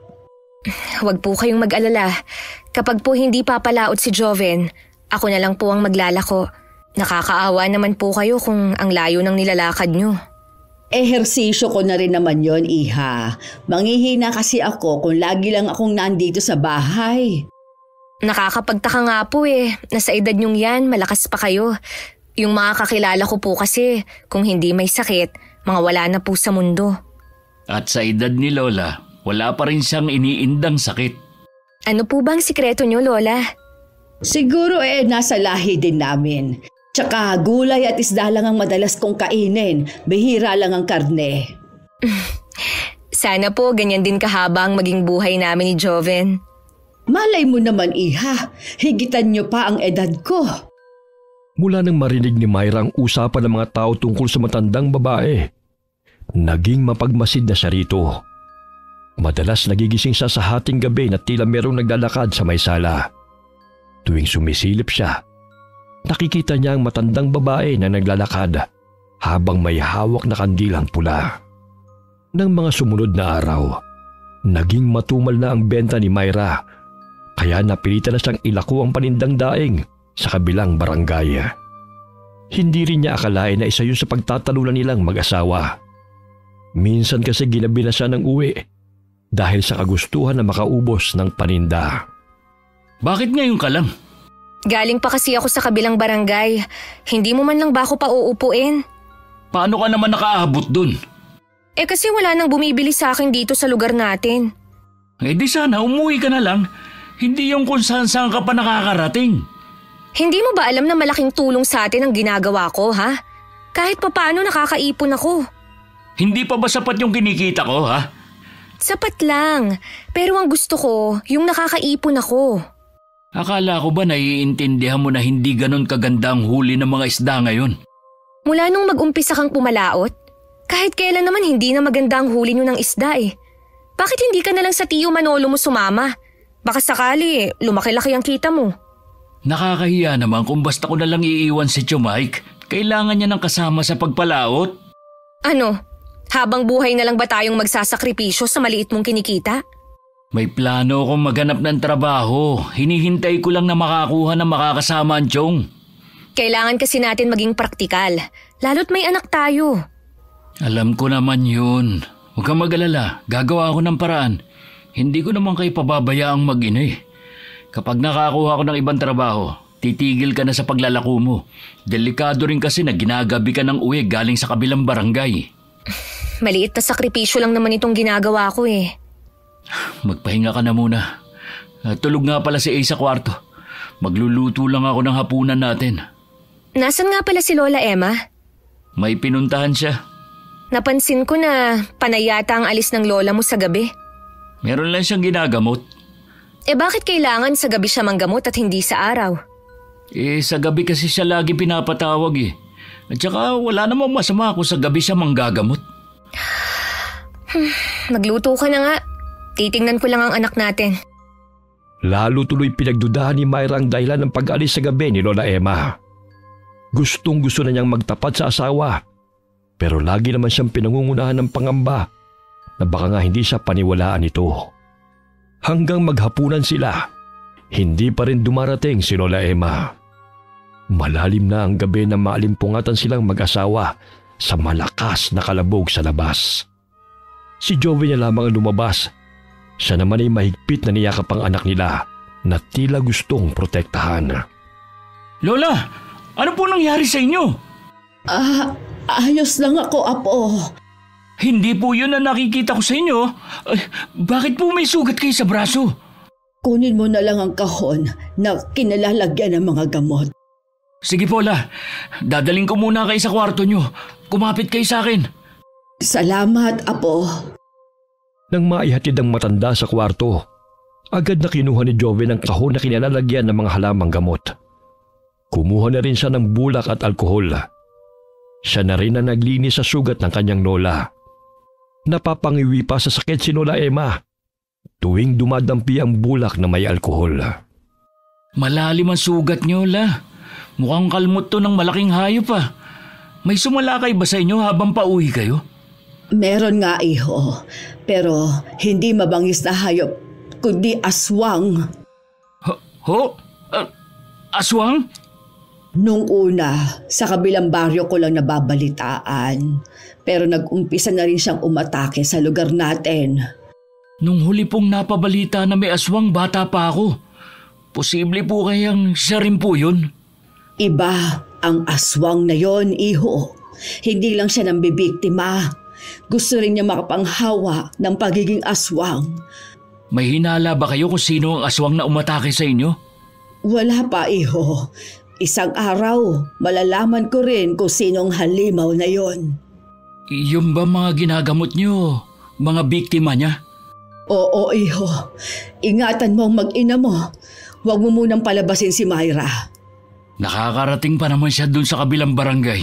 Huwag po kayong mag-alala. Kapag po hindi papalaot si Joven, ako na lang po ang maglalako. Nakakaawa naman po kayo kung ang layo ng nilalakad nyo. Ehersisyo ko na rin naman yon, Iha. Manghihina kasi ako kung lagi lang akong nandito sa bahay. Nakakapagtaka nga po Nasa edad nyong yan, malakas pa kayo. Yung mga kakilala ko po kasi, kung hindi may sakit, mga wala na po sa mundo. At sa edad ni Lola, wala pa rin siyang iniindang sakit. Ano po bang sikreto nyo, Lola? Siguro nasa lahi din namin. Tsaka gulay at isda lang ang madalas kong kainin. Bihira lang ang karne. Sana po ganyan din kahaba ang maging buhay namin ni Joven. Malay mo naman, Iha. Higitan niyo pa ang edad ko. Mula nang marinig ni Myra ang usapan ng mga tao tungkol sa matandang babae, naging mapagmasid na siya rito. Madalas nagigising siya sa hating gabi na tila merong naglalakad sa may sala. Tuwing sumisilip siya, nakikita niya ang matandang babae na naglalakad habang may hawak na kandilang pula. Nang mga sumunod na araw, naging matumal na ang benta ni Myra, kaya napilitan na siyang ilako ang panindang daing sa kabilang barangay. Hindi rin niya akalain na isa yun sa pagtatalunan nilang mag-asawa. Minsan kasi ginabi na siya ng uwi dahil sa kagustuhan na makaubos ng paninda. Bakit ngayon ka lang? Galing pa kasi ako sa kabilang barangay. Hindi mo man lang ba ako pauupuin? Paano ka naman nakaabot dun? Kasi wala nang bumibili sa akin dito sa lugar natin. Di sana umuwi ka na lang. Hindi yung kung saan ka pa nakakarating. Hindi mo ba alam na malaking tulong sa atin ang ginagawa ko, ha? Kahit papaano nakakaipon ako. Hindi pa ba sapat yung kinikita ko, ha? Sapat lang. Pero ang gusto ko, yung nakakaipon ako. Akala ko ba naiintindihan mo na hindi ganon kaganda ang huli ng mga isda ngayon? Mula nung mag-umpisa kang pumalaot, kahit kailan naman hindi na maganda ang huli nyo ng isda Bakit hindi ka na lang sa tiyo Manolo mo sumama? Baka sakali lumaki-laki ang kita mo. Nakakahiya naman kung basta ko na lang iiwan si Tio Mike. Kailangan niya ng kasama sa pagpalaot. Ano? Habang buhay na lang ba tayong magsasakripisyo sa maliit mong kinikita? May plano akong maghanap ng trabaho. Hinihintay ko lang na makakuha ng makakasama ang Chong. Kailangan kasi natin maging praktikal. Lalo't may anak tayo. Alam ko naman yun. Huwag kang mag-alala. Gagawa ako ng paraan. Hindi ko naman kayo pababayaang mag-ina eh. Kapag nakakuha ko ng ibang trabaho, titigil ka na sa paglalako mo. Delikado rin kasi na ginagabi ka ng uwi galing sa kabilang barangay. Maliit na sakripisyo lang naman itong ginagawa ko eh. Magpahinga ka na muna. Tulog nga pala si Ace sa kwarto. Magluluto lang ako ng hapunan natin. Nasaan nga pala si Lola Emma? May pinuntahan siya. Napansin ko na panay yata ang alis ng lola mo sa gabi. Meron lang siyang ginagamot. Bakit kailangan sa gabi siya manggamot at hindi sa araw? Sa gabi kasi siya lagi pinapatawag eh. At saka wala namang masama kung sa gabi siya manggagamot. Magluto ka na nga. Titingnan ko lang ang anak natin. Lalo tuloy pinagdudahan ni Myra ang dahilan ng pag-alis sa gabi ni Lola Emma. Gustong-gusto na niyang magtapat sa asawa. Pero lagi naman siyang pinangungunahan ng pangamba na baka nga hindi siya paniwalaan ito. Hanggang maghapunan sila, hindi pa rin dumarating si Lola Emma. Malalim na ang gabi na maalimpungatan silang mag-asawa sa malakas na kalabog sa labas. Si Joey na lamang ang lumabas. Siya naman ay mahigpit na niyakap ang anak nila na tila gustong protektahan. Lola, ano po nangyari sa inyo? Ayos lang ako, Apo. Hindi po yun na nakikita ko sa inyo. Bakit po may sugat kayo sa braso? Kunin mo na lang ang kahon na kinalalagyan ng mga gamot. Sige po, La. Dadaling ko muna kayo sa kwarto nyo. Kumapit kayo sa akin. Salamat, Apo. Nang maihatid ang matanda sa kwarto, agad na kinuha ni Joven ang kahon na kinalalagyan ng mga halamang gamot. Kumuha na rin siya ng bulak at alkohol. Siya na rin ang naglinis sa sugat ng kanyang lola. Napapangiwi pa sa sakit si Lola Emma tuwing dumadampi ang bulak na may alkohol. Malalim ang sugat nyo, La. Mukhang kalmot to ng malaking hayop ah. May sumalakay ba sa inyo habang pauwi kayo? Meron nga, iho. Pero hindi mabangis na hayop, kundi aswang. Aswang? Nung una, sa kabilang baryo ko lang nababalitaan. Pero nag-umpisa na rin siyang umatake sa lugar natin. Nung huli pong napabalita na may aswang, bata pa ako. Posible po kayang siya rin po yun? Iba ang aswang na yon, iho. Hindi lang siya nambibiktima. Gusto rin niya makapanghawa ng pagiging aswang. May hinala ba kayo kung sino ang aswang na umatake sa inyo? Wala pa, iho. Isang araw, malalaman ko rin kung sinong halimaw na yon. Yung ba mga ginagamot nyo, mga biktima niya? Oo, iho. Ingatan mo ang mag-ina mo. Huwag mo munang palabasin si Myra. Nakakarating pa naman siya dun sa kabilang barangay.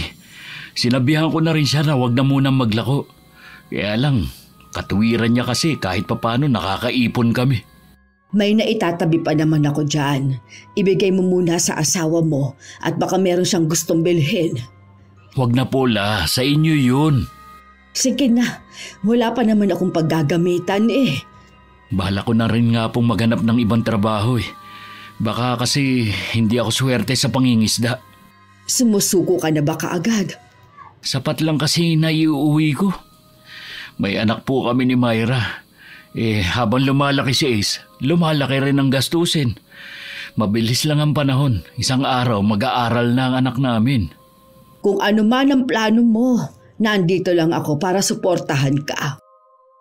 Sinabihan ko na rin siya na huwag na munang maglako. Kaya lang, katuwiran niya kasi kahit papano nakakaipon kami. May naitatabi pa naman ako dyan. Ibigay mo muna sa asawa mo at baka meron siyang gustong bilhin. Huwag na po, La. Sa inyo yun. Sige na. Wala pa naman akong paggagamitan eh. Bahala ko na rin nga pong maghanap ng ibang trabaho eh. Baka kasi hindi ako swerte sa pangingisda. Sumusuko ka na ba kaagad? Sapat lang kasi naiuwi ko. May anak po kami ni Myra. Habang lumalaki si Ace, lumalaki rin ang gastusin. Mabilis lang ang panahon. Isang araw mag-aaral na ang anak namin. Kung ano man ang plano mo, nandito lang ako para suportahan ka.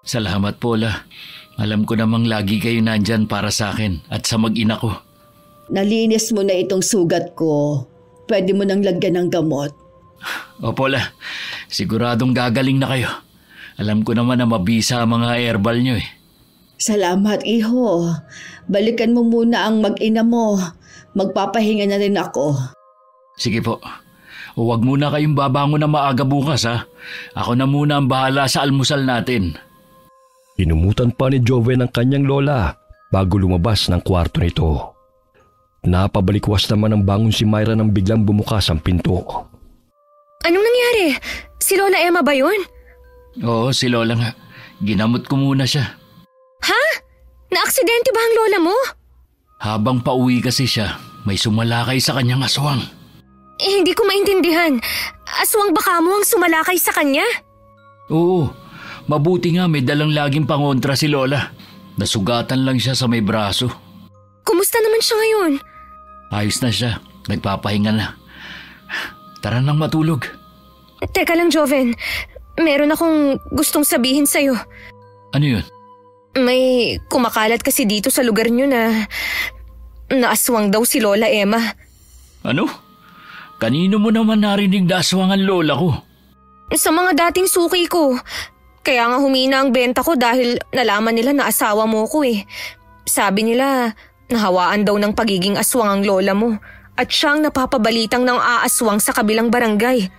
Salamat po, La. Alam ko namang lagi kayo nandyan para sa akin at sa mag-ina ko. Nalinis mo na itong sugat ko. Pwede mo nang lagyan ng gamot. Opo, La. Siguradong gagaling na kayo. Alam ko naman na mabisa ang mga herbal nyo eh. Salamat, iho. Balikan mo muna ang mag-ina mo. Magpapahinga na rin ako. Sige po. Huwag muna kayong babangon na maaga bukas ha. Ako na muna ang bahala sa almusal natin. Inumutan pa ni Joven ang kanyang lola bago lumabas ng kwarto nito. Napabalikwas naman ang bangon si Myra nang biglang bumukas ang pinto. Anong nangyari? Si Lola Emma ba yun? Oo, si Lola nga. Ginamot ko muna siya. Ha? Naaksidente ba ang lola mo? Habang pauwi kasi siya, may sumalakay sa kanyang aswang. Hindi ko maintindihan. Aswang baka mo ang sumalakay sa kanya? Oo, mabuti nga may dalang laging pangontra si Lola. Nasugatan lang siya sa may braso. Kumusta naman siya ngayon? Ayos na siya, nagpapahinga na. Tara nang matulog. Teka lang, Joven. Meron akong gustong sabihin sa'yo. Ano yun? May kumakalat kasi dito sa lugar nyo na naaswang daw si Lola Emma. Ano? Kanino mo naman narinig na aswang ang lola ko? Sa mga dating suki ko. Kaya nga humina ang benta ko dahil nalaman nila na asawa mo ko eh. Sabi nila, nahawaan daw ng pagiging aswang ang lola mo at siyang napapabalitang ng aaswang sa kabilang barangay.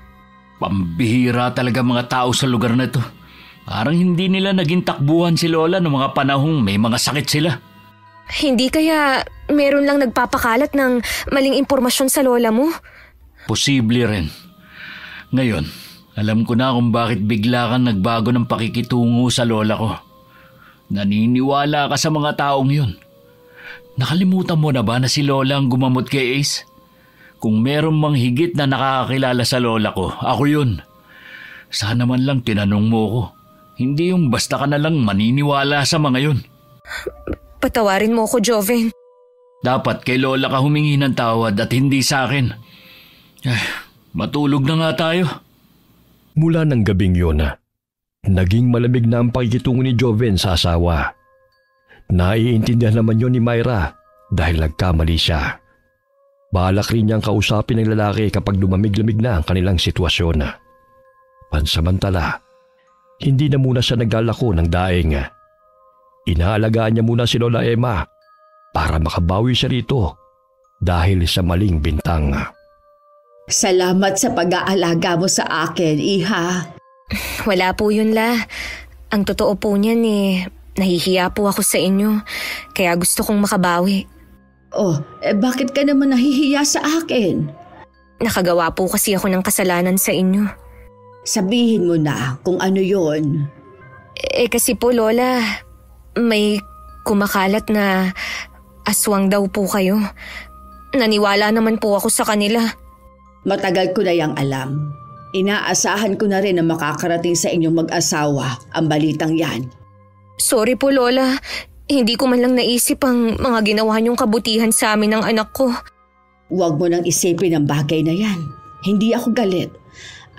Pambihira talaga mga tao sa lugar na to. Parang hindi nila naging takbuhan si Lola noong mga panahong may mga sakit sila. Hindi kaya meron lang nagpapakalat ng maling impormasyon sa lola mo? Posible rin. Ngayon, alam ko na kung bakit bigla kang nagbago ng pakikitungo sa lola ko. Naniniwala ka sa mga taong yun. Nakalimutan mo na ba na si Lola ang gumamot kay Ace? Kung meron mang higit na nakakakilala sa lola ko, ako yun. Sana man lang tinanong mo ko. Hindi yung basta ka na lang maniniwala sa mga yun. Patawarin mo ko, Joven. Dapat kay Lola ka humingi ng tawad at hindi sa akin. Matulog na nga tayo. Mula ng gabing yun, naging malamig na ang pakikitungo ni Joven sa asawa. Naiintindihan naman yun ni Myra dahil nagkamali siya. Balak rin niyang kausapin ng lalaki kapag lumamig-lamig na ang kanilang sitwasyon. Pansamantala, hindi na muna siya naglalako ng daing. Inaalagaan niya muna si Lola Emma para makabawi siya rito dahil sa maling bintang. Salamat sa pag-aalaga mo sa akin, Iha. Wala po yun, La. Ang totoo po niyan nahihiya po ako sa inyo. Kaya gusto kong makabawi. Bakit ka naman nahihiya sa akin? Nakagawa po kasi ako ng kasalanan sa inyo. Sabihin mo na kung ano yon. Kasi po, Lola, may kumakalat na aswang daw po kayo. Naniwala naman po ako sa kanila. Matagal ko na yang alam. Inaasahan ko na rin na makakarating sa inyong mag-asawa ang balitang yan. Sorry po, Lola. Hindi ko man lang naisip ang mga ginawa niyong kabutihan sa amin ng anak ko. Huwag mo nang isipin ang bagay na yan. Hindi ako galit.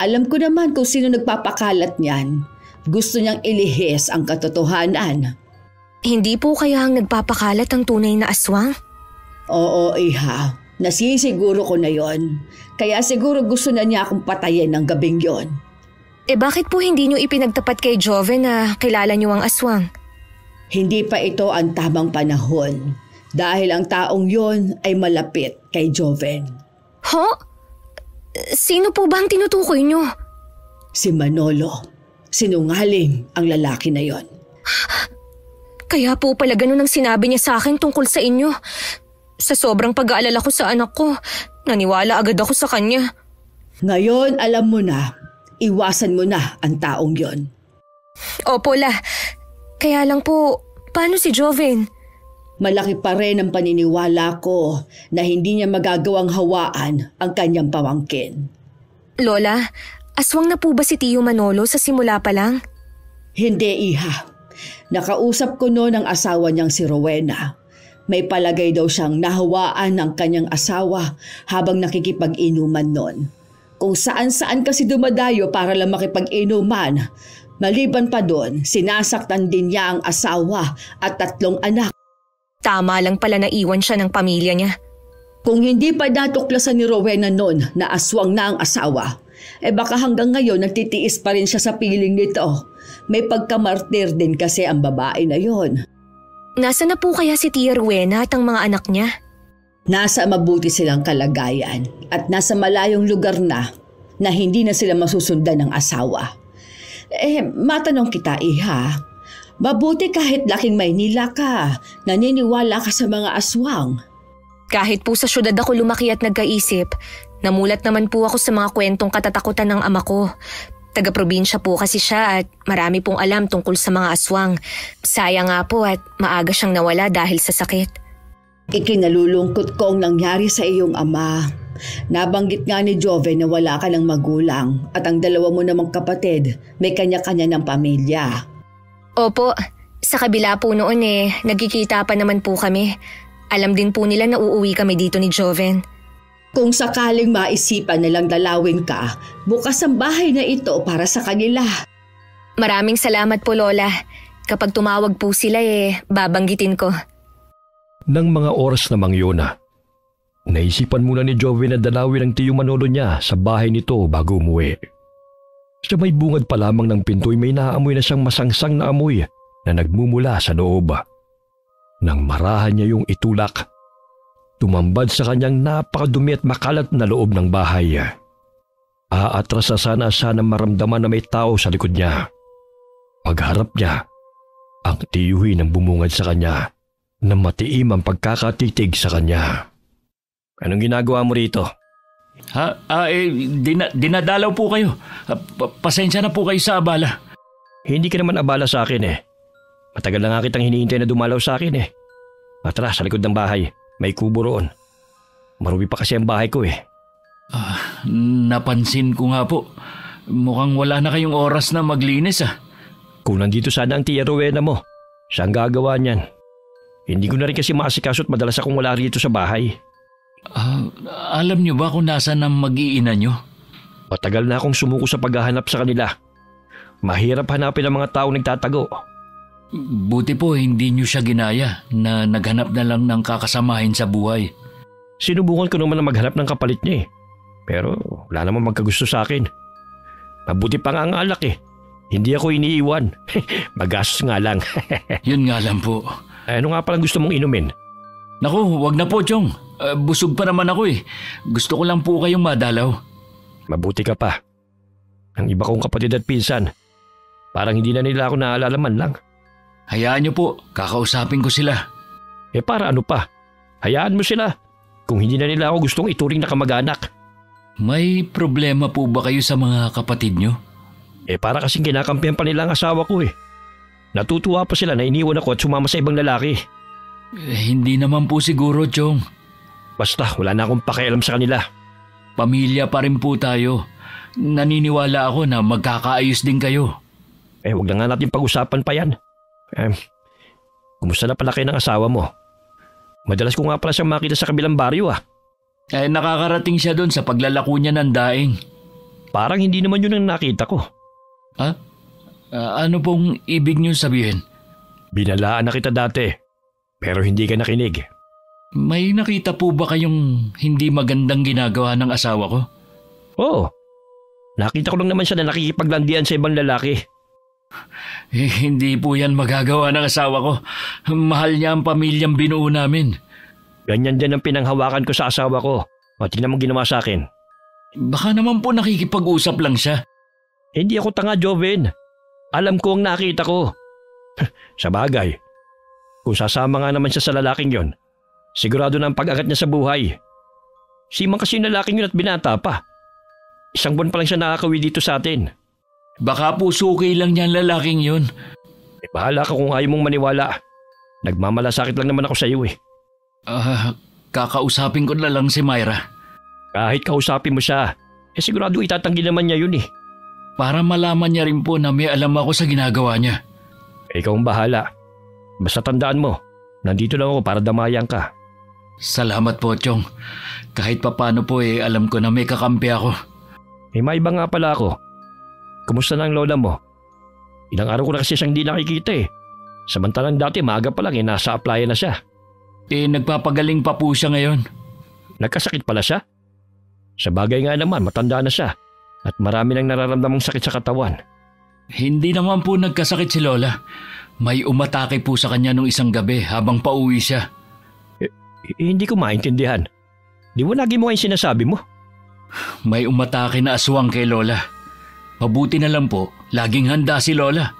Alam ko naman kung sino nagpapakalat niyan. Gusto niyang ilihis ang katotohanan. Hindi po kaya ang nagpapakalat ang tunay na aswang? Oo, Iha. Nasisiguro ko na yon. Kaya siguro gusto na niya akong patayin ng gabing yon. Bakit po hindi niyo ipinagtapat kay Joven na kilala niyo ang aswang? Hindi pa ito ang tamang panahon dahil ang taong yon ay malapit kay Joven. Ho? Sino po ba ang tinutukoy niyo? Si Manolo. Sinungaling ang lalaki na yon. Kaya po pala ganun ang sinabi niya sa akin tungkol sa inyo. Sa sobrang pag-aalala ko sa anak ko, naniwala agad ako sa kanya. Ngayon alam mo na, iwasan mo na ang taong yon. Opo, La. Kaya lang po, paano si Joven? Malaki pa rin ang paniniwala ko na hindi niya magagawang hawaan ang kanyang pamangkin. Lola, aswang na po ba si Tio Manolo sa simula pa lang? Hindi, Iha. Nakausap ko noon ang asawa niyang si Rowena. May palagay daw siyang nahawaan ng kanyang asawa habang nakikipag-inuman noon. Kung saan-saan kasi dumadayo para lang makipag-inuman. Maliban pa doon, sinasaktan din niya ang asawa at 3 anak. Tama lang pala na iwan siya ng pamilya niya. Kung hindi pa natuklasan ni Rowena noon na aswang na ang asawa, baka hanggang ngayon nagtitiis pa rin siya sa piling nito. May pagkamartir din kasi ang babae na yon. Nasaan na po kaya si Tia Rowena at ang mga anak niya? Nasa mabuti silang kalagayan at nasa malayong lugar na hindi na sila masusundan ng asawa. Matanong kita, Iha. Mabuti kahit laking Maynila ka, naniniwala ka sa mga aswang. Kahit po sa syudad ako lumaki at nagkaisip, Namulat naman po ako sa mga kwentong katatakutan ng ama ko. Taga-probinsya po kasi siya at marami pong alam tungkol sa mga aswang. Sayang nga po at maaga siyang nawala dahil sa sakit. Ikinalulungkot ko ang nangyari sa iyong ama. Nabanggit nga ni Joven na wala ka ng magulang at ang dalawa mo namang kapatid may kanya-kanya ng pamilya. Opo, sa kabila po noon nagkikita pa naman po kami. Alam din po nila na uuwi kami dito ni Joven. Kung sakaling maisipan nilang dalawin ka, bukas ang bahay na ito para sa kanila. Maraming salamat po, Lola. Kapag tumawag po sila babanggitin ko. Nang mga oras namang yun naisipan muna ni Joven na dalawin ang tiyo Manolo niya sa bahay nito bago umuwi. Sa may bungad pa lamang ng pinto'y may naamoy na siyang masangsang na amoy na nagmumula sa loob. Nang marahan niya yung itulak, tumambad sa kanyang napakadumi at makalat na loob ng bahay. Aatras na sana siya na maramdaman na may tao sa likod niya. Pagharap niya, ang tiyuhin ang bumungad sa kanya na matiim ang pagkakatitig sa kanya. Anong ginagawa mo rito? Dinadalaw po kayo. Pasensya na po kayo sa abala. Hindi ka naman abala sa akin Matagal na nga kitang hinihintay na dumalaw sa akin Tara, sa likod ng bahay. May kubo roon. Marumi pa kasi ang bahay ko Napansin ko nga po. Mukhang wala na kayong oras na maglinis Kung nandito sana ang tiya Rowena mo, siya ang gagawa niyan. Hindi ko na rin kasi maasikaso at madalas akong wala rito sa bahay. Alam niyo ba kung nasaan ang mag-iina niyo? Matagal na akong sumuko sa paghahanap sa kanila. Mahirap hanapin ang mga taong nagtatago. Buti po hindi niyo siya ginaya na naghanap na lang ng kakasamahin sa buhay. Sinubukan ko naman na maghanap ng kapalit niya Pero wala namang magkagusto sa akin. Mabuti pa nga ang alak Hindi ako iniiwan. Magastos nga lang. Yun nga lang po. Ano nga palang gusto mong inumin? Naku, wag na po, Chong. Busog pa naman ako Gusto ko lang po kayong madalaw. Mabuti ka pa. Ang iba kong kapatid at pinsan, parang hindi na nila ako naalala man lang. Hayaan niyo po, kakausapin ko sila. Para ano pa? Hayaan mo sila. Kung hindi na nila ako gustong ituring na kamag-anak. May problema po ba kayo sa mga kapatid niyo? Para kasing kinakampihan pa nila ang asawa ko Natutuwa pa sila na iniwan ako at sumama sa ibang lalaki. Hindi naman po siguro, Chong. Basta wala na akong pakialam sa kanila. Pamilya pa rin po tayo. Naniniwala ako na magkakaayos din kayo. Huwag na nga natin pag-usapan pa yan. Kumusta na pala kayo ng asawa mo? Madalas ko nga pala siyang makita sa kabilang baryo Nakakarating siya doon sa paglalako niya ng daing. Parang hindi naman yun ang nakita ko. Ano pong ibig niyo sabihin? Binalaan na kita dati, pero hindi ka nakinig. May nakita po ba kayong hindi magandang ginagawa ng asawa ko? Oo. Nakita ko lang naman siya na nakikipaglandian sa ibang lalaki. Hindi po yan magagawa ng asawa ko. Mahal niya ang pamilyang binuo namin. Ganyan din ang pinanghawakan ko sa asawa ko. Tingnan mo ginawa sa akin. Baka naman po nakikipag-usap lang siya. Hindi ako tanga, Joven. Alam ko ang nakita ko. Sa bagay, kung sasama nga naman siya sa lalaking yon, sigurado na ang pag-angat niya sa buhay. Simang kasi yung lalaking yun at binata pa. 1 buwan pa lang siya nakakawi dito sa atin. Baka po suki lang niya ang lalaking yun. Bahala ka kung ayaw mong maniwala. Nagmamalasakit lang naman ako sa iyo Kakausapin ko na lang si Myra. Kahit kausapin mo siya, sigurado itatanggi naman niya yun Para malaman niya rin po na may alam ako sa ginagawa niya. Ikaw ang bahala. Basta tandaan mo, nandito lang ako para damayan ka. Salamat po, Chong. Kahit papano po alam ko na may kakampi ako. May iba nga pala ako. Kumusta na ang lola mo? Ilang araw ko na kasi siyang di nakikita Samantalang dati maaga pa lang nasa applyan na siya. Nagpapagaling pa po siya ngayon. Nagkasakit pala siya? Sa bagay nga naman, matanda na siya. At marami nang nararamdamang sakit sa katawan. Hindi naman po nagkasakit si Lola. May umatake po sa kanya nung isang gabi habang pauwi siya. Hindi ko maintindihan. Di mo lagi mo yung sinasabi mo? May umatake na aswang kay Lola. Mabuti na lang po, laging handa si Lola.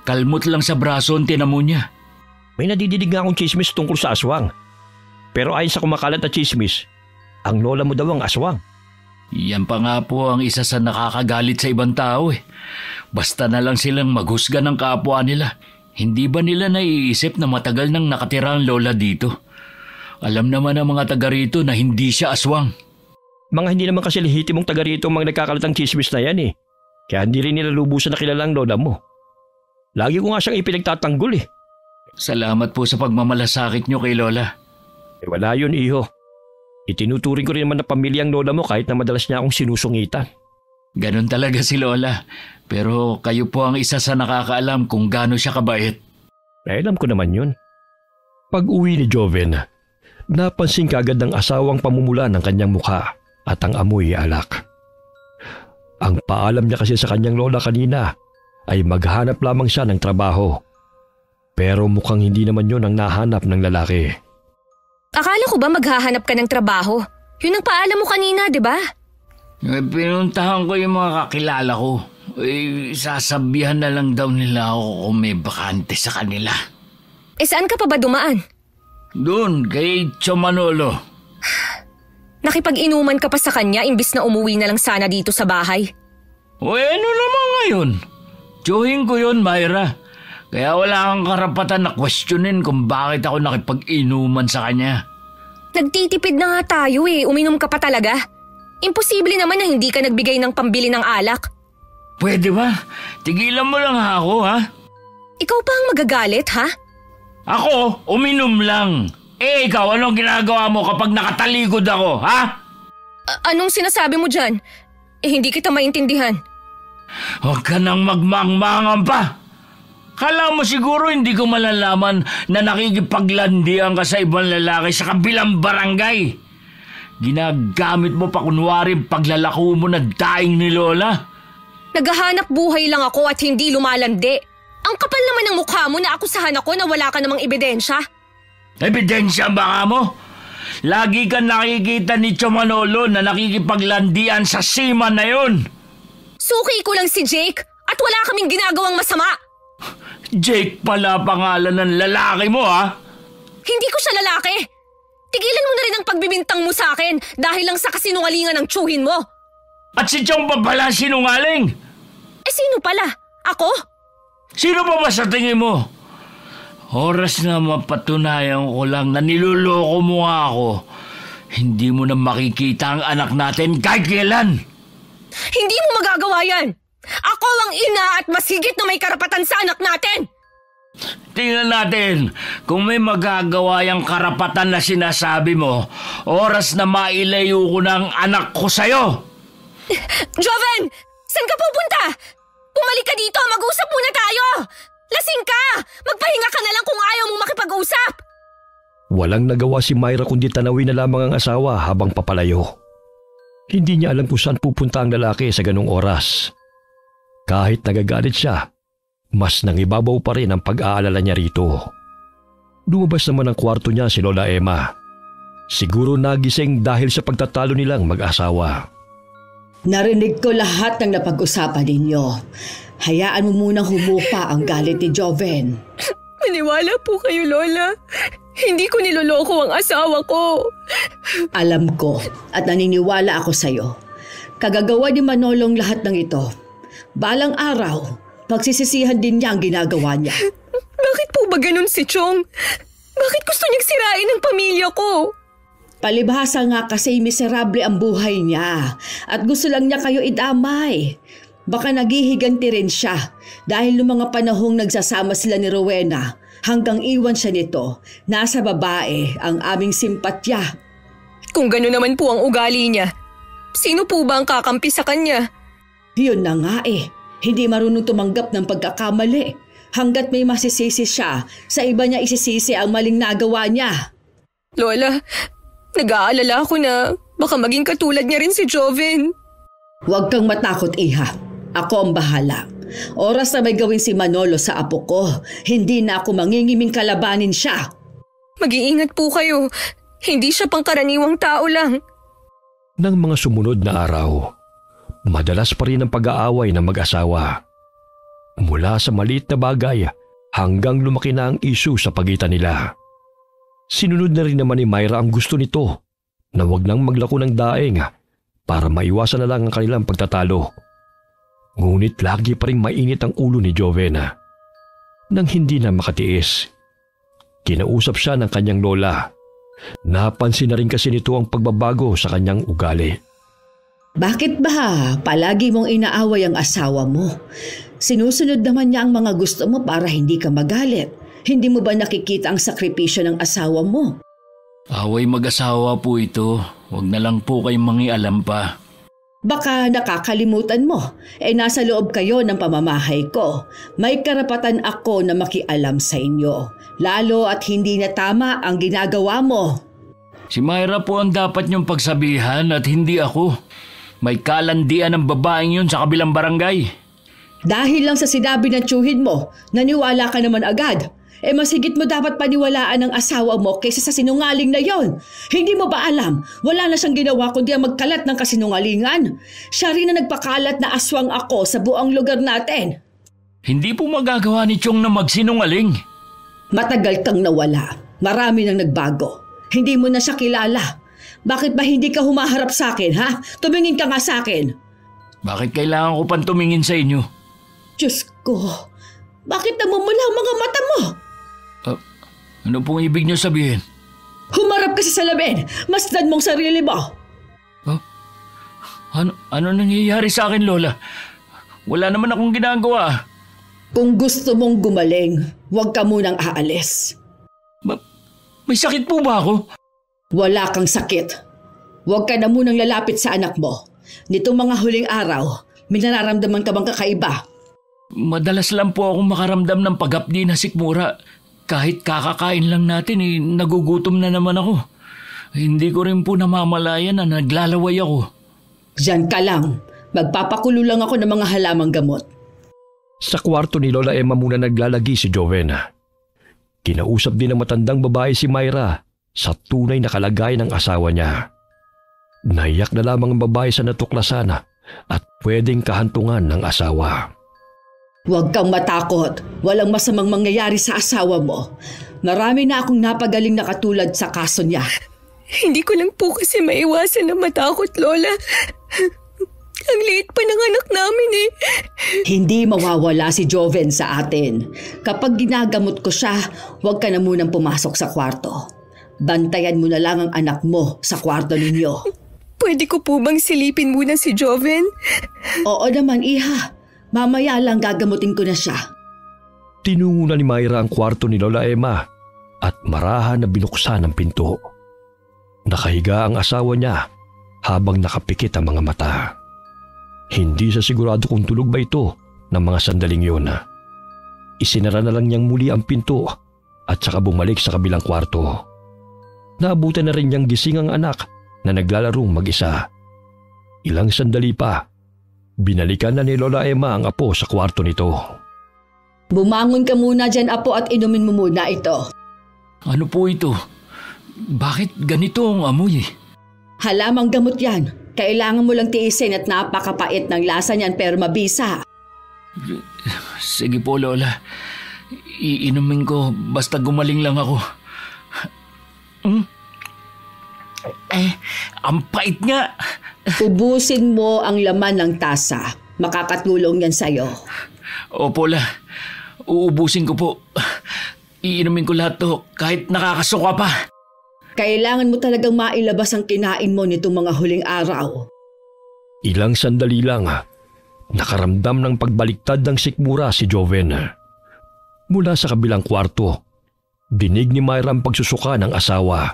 Kalmot lang sa braso ang tinamo niya. May nadididig nga akong chismis tungkol sa aswang. Pero ayon sa kumakalat na chismis, ang lola mo daw ang aswang. Yan pa nga po ang isa sa nakakagalit sa ibang tao eh. Basta na lang silang maghusga ng kapwa nila. Hindi ba nila naiisip na matagal nang nakatira ang lola dito? Alam naman ng mga taga rito na hindi siya aswang. Mga hindi naman kasi lehitimong taga rito ang mga nagkakalatang chismis na yan eh. Kaya hindi rin nila lubusan na kilala ang lola mo. Lagi ko nga siyang ipinagtatanggol eh. Salamat po sa pagmamalasakit niyo kay lola. Wala yun, iho. Itinuturing ko rin naman na pamilya ang lola mo kahit na madalas niya akong sinusungitan. Ganon talaga si lola. Pero kayo po ang isa sa nakakaalam kung gaano siya kabait. Alam ko naman yun. Pag-uwi ni Joven, napansin kaagad ng asawang pamumula ng kanyang mukha at ang amoy alak. Ang paalam niya kasi sa kanyang lola kanina ay maghanap lamang siya ng trabaho. Pero mukhang hindi naman yun ang nahanap ng lalaki. Akala ko ba maghahanap ka ng trabaho? Yun ang paalam mo kanina, di ba? Pinuntahan ko yung mga kakilala ko. Sasabihan na lang daw nila ako kung may bakante sa kanila. Saan ka pa ba dumaan? Doon, kay Chomanolo. Nakipag-inuman ka pa sa kanya imbis na umuwi na lang sana dito sa bahay. Ano naman ngayon? Tiyuhin ko yun, Myra. Kaya wala kang karapatan na questionin kung bakit ako nakipag-inuman sa kanya. Nagtitipid na nga tayo eh. Uminom ka pa talaga. Imposible naman na hindi ka nagbigay ng pambili ng alak. Pwede ba? Tigilan mo lang ako, ha? Ikaw pa ang magagalit, ha? Ako, uminom lang. Ikaw, anong ginagawa mo kapag nakataligod ako, ha? Anong sinasabi mo dyan? Hindi kita maintindihan. Huwag ka nang magmangmangan pa. Kala mo siguro hindi ko malalaman na nakikipaglandian ka sa ibang lalaki sa kabilang barangay. Ginagamit mo pa kunwari paglalako mo na daing ni Lola. Naghahanap buhay lang ako at hindi lumalandi. Ang kapal naman ng mukha mo na akusahan ako na wala ka namang ebidensya. Ebidensya ba ka mo? Lagi ka nakikita ni Chomanolo na nakikipaglandian sa seaman na yun. Suki ko lang si Jake at wala kaming ginagawang masama. Jake pala pangalan ng lalaki mo, ha? Hindi ko siya lalaki. Tigilan mo na rin ang pagbibintang mo sa akin dahil lang sa kasinungalingan ng tsuhin mo. At si Chong pa pala sinungaling? Sino pala? Ako? Sino pa ba sa tingin mo? Oras na mapatunayan ko lang na niloloko mo nga ako. Hindi mo na makikita ang anak natin kahit kailan. Hindi mo magagawa yan. Ako ang ina at mas higit na may karapatan sa anak natin. Tingnan natin kung may magagawa yung karapatan na sinasabi mo. Oras na mailayo ko ng anak ko sa'yo. Joven! Saan ka pupunta? Bumalik ka dito! Mag-usap muna tayo! Lasing ka! Magpahinga ka na lang kung ayaw mong makipag-usap! Walang nagawa si Myra kundi tanawin na lamang ang asawa habang papalayo. Hindi niya alam kung saan pupunta ang lalaki sa ganong oras. Kahit nagagalit siya, mas nangibabaw pa rin ang pag-aalala niya rito. Lumabas naman ang kwarto niya si Lola Emma. Siguro nagising dahil sa pagtatalo nilang mag-asawa. Narinig ko lahat ng napag-usapan ninyo. Hayaan mo munang humupa ang galit ni Joven. Maniwala po kayo, Lola. Hindi ko niloloko ang asawa ko. Alam ko at naniniwala ako sa'yo. Kagagawa ni Manolong lahat ng ito. Balang araw, pagsisisihan din niya ang ginagawa niya. Bakit po ba ganun si Chong? Bakit gusto niyang sirain ang pamilya ko? Palibhasa nga kasi miserable ang buhay niya at gusto lang niya kayo idamay. Baka naghihiganti rin siya dahil noong mga panahong nagsasama sila ni Rowena hanggang iwan siya nito, nasa babae ang aming simpatya. Kung gano'n naman po ang ugali niya, sino po ba ang kakampi sa kanya? Yun na nga hindi marunong tumanggap ng pagkakamali. Hanggat may masisisi siya, sa iba niya isisisi ang maling nagawa niya. Lola, nag-aalala ako na baka maging katulad niya rin si Joven. Huwag kang matakot, Iha. Ako ang bahala. Oras na may gawin si Manolo sa apo ko, hindi na ako mangingiming kalabanin siya. Mag-iingat po kayo. Hindi siya pangkaraniwang tao lang. Nang mga sumunod na araw, madalas pa rin ang pag-aaway ng mag-asawa. Mula sa maliit na bagay hanggang lumaki na ang issue sa pagitan nila. Sinunod na rin naman ni Myra ang gusto nito na wag nang maglako ng daing para maiwasan na lang ang kanilang pagtatalo. Ngunit lagi pa rin mainit ang ulo ni Jovena. Nang hindi na makatiis, kinausap siya ng kanyang lola. Napansin na rin kasi nito ang pagbabago sa kanyang ugali. Bakit ba palagi mong inaaway ang asawa mo? Sinusunod naman niya ang mga gusto mo para hindi ka magalit. Hindi mo ba nakikita ang sakripisyo ng asawa mo? Away mag-asawa po ito. Huwag na lang po kayong mangialam pa. Baka nakakalimutan mo, nasa loob kayo ng pamamahay ko. May karapatan ako na makialam sa inyo, lalo at hindi na tama ang ginagawa mo. Si Myra po ang dapat niyong pagsabihan at hindi ako. May kalandian ng babaeng yun sa kabilang barangay. Dahil lang sa sinabi ng tiyuhin mo, naniwala ka naman agad. Mas higit mo dapat paniwalaan ang asawa mo kaysa sa sinungaling na yon. Hindi mo ba alam, wala na siyang ginawa kundi ang magkalat ng kasinungalingan. Siya rin na nagpakalat na aswang ako sa buong lugar natin. Hindi po magagawa ni Chong na magsinungaling. Matagal kang nawala. Marami nang nagbago. Hindi mo na siya kilala. Bakit ba hindi ka humaharap sa akin, ha? Tumingin ka nga sa akin. Bakit kailangan ko pang tumingin sa inyo? Diyos ko, bakit namumula ang mga mata mo? Ano pong ibig niyo sabihin? Humarap ka sa salamin. Masdan mong sarili mo. Ano nangyayari sa akin, Lola? Wala naman akong ginagawa. Kung gusto mong gumaling, huwag ka munang aalis. May sakit po ba ako? Wala kang sakit. Huwag ka na munang lalapit sa anak mo. Nitong mga huling araw, may nararamdaman ka bang kakaiba? Madalas lang po akong makaramdam ng pag-apdi na sikmura. Kahit kakakain lang natin, nagugutom na naman ako. Hindi ko rin po namamalayan na naglalaway ako. Diyan ka lang. Magpapakulo lang ako ng mga halamang gamot. Sa kwarto ni Lola Emma muna naglalagi si Jovena. Kinausap din ng matandang babae si Myra sa tunay na kalagayan ng asawa niya. Naiyak na lamang ang babae sa natuklasan at pwedeng kahantungan ng asawa. Huwag kang matakot. Walang masamang mangyayari sa asawa mo. Marami na akong napagaling na katulad sa kaso niya. Hindi ko lang po kasi maiwasan na matakot, Lola. Ang liit pa ng anak namin eh. Hindi mawawala si Joven sa atin. Kapag ginagamot ko siya, huwag ka na munang pumasok sa kwarto. Bantayan mo na lang ang anak mo sa kwarto ninyo. Pwede ko po bang silipin muna si Joven? Oo naman, iha. Mamaya lang gagamutin ko na siya. Tinungo na ni Myra ang kwarto ni Lola Emma at marahan na binuksan ang pinto. Nakahiga ang asawa niya habang nakapikit ang mga mata. Hindi siya sigurado kung tulog ba ito ng mga sandaling yun. Isinara na lang niyang muli ang pinto at saka bumalik sa kabilang kwarto. Naabutan na rin niyang gising ang anak na naglalarong mag-isa. Ilang sandali pa, binalikan na ni Lola Emma ang apo sa kwarto nito. Bumangon ka muna dyan, apo, at inumin mo muna ito. Ano po ito? Bakit ganito ang amoy? Halamang gamot yan. Kailangan mo lang tiisin at napakapait ng lasa niyan pero mabisa. Sige po, Lola. Iinumin ko basta gumaling lang ako. Ang pait nga. Ubusin mo ang laman ng tasa. Makakatulong yan sa'yo. Opo, La. Uubusin ko po. Iinumin ko lahat to kahit nakakasuka pa. Kailangan mo talagang mailabas ang kinain mo nitong mga huling araw. Ilang sandali lang, nakaramdam ng pagbaliktad ng sikmura si Joven. Mula sa kabilang kwarto, dinig ni Myra ang pagsusuka ng asawa.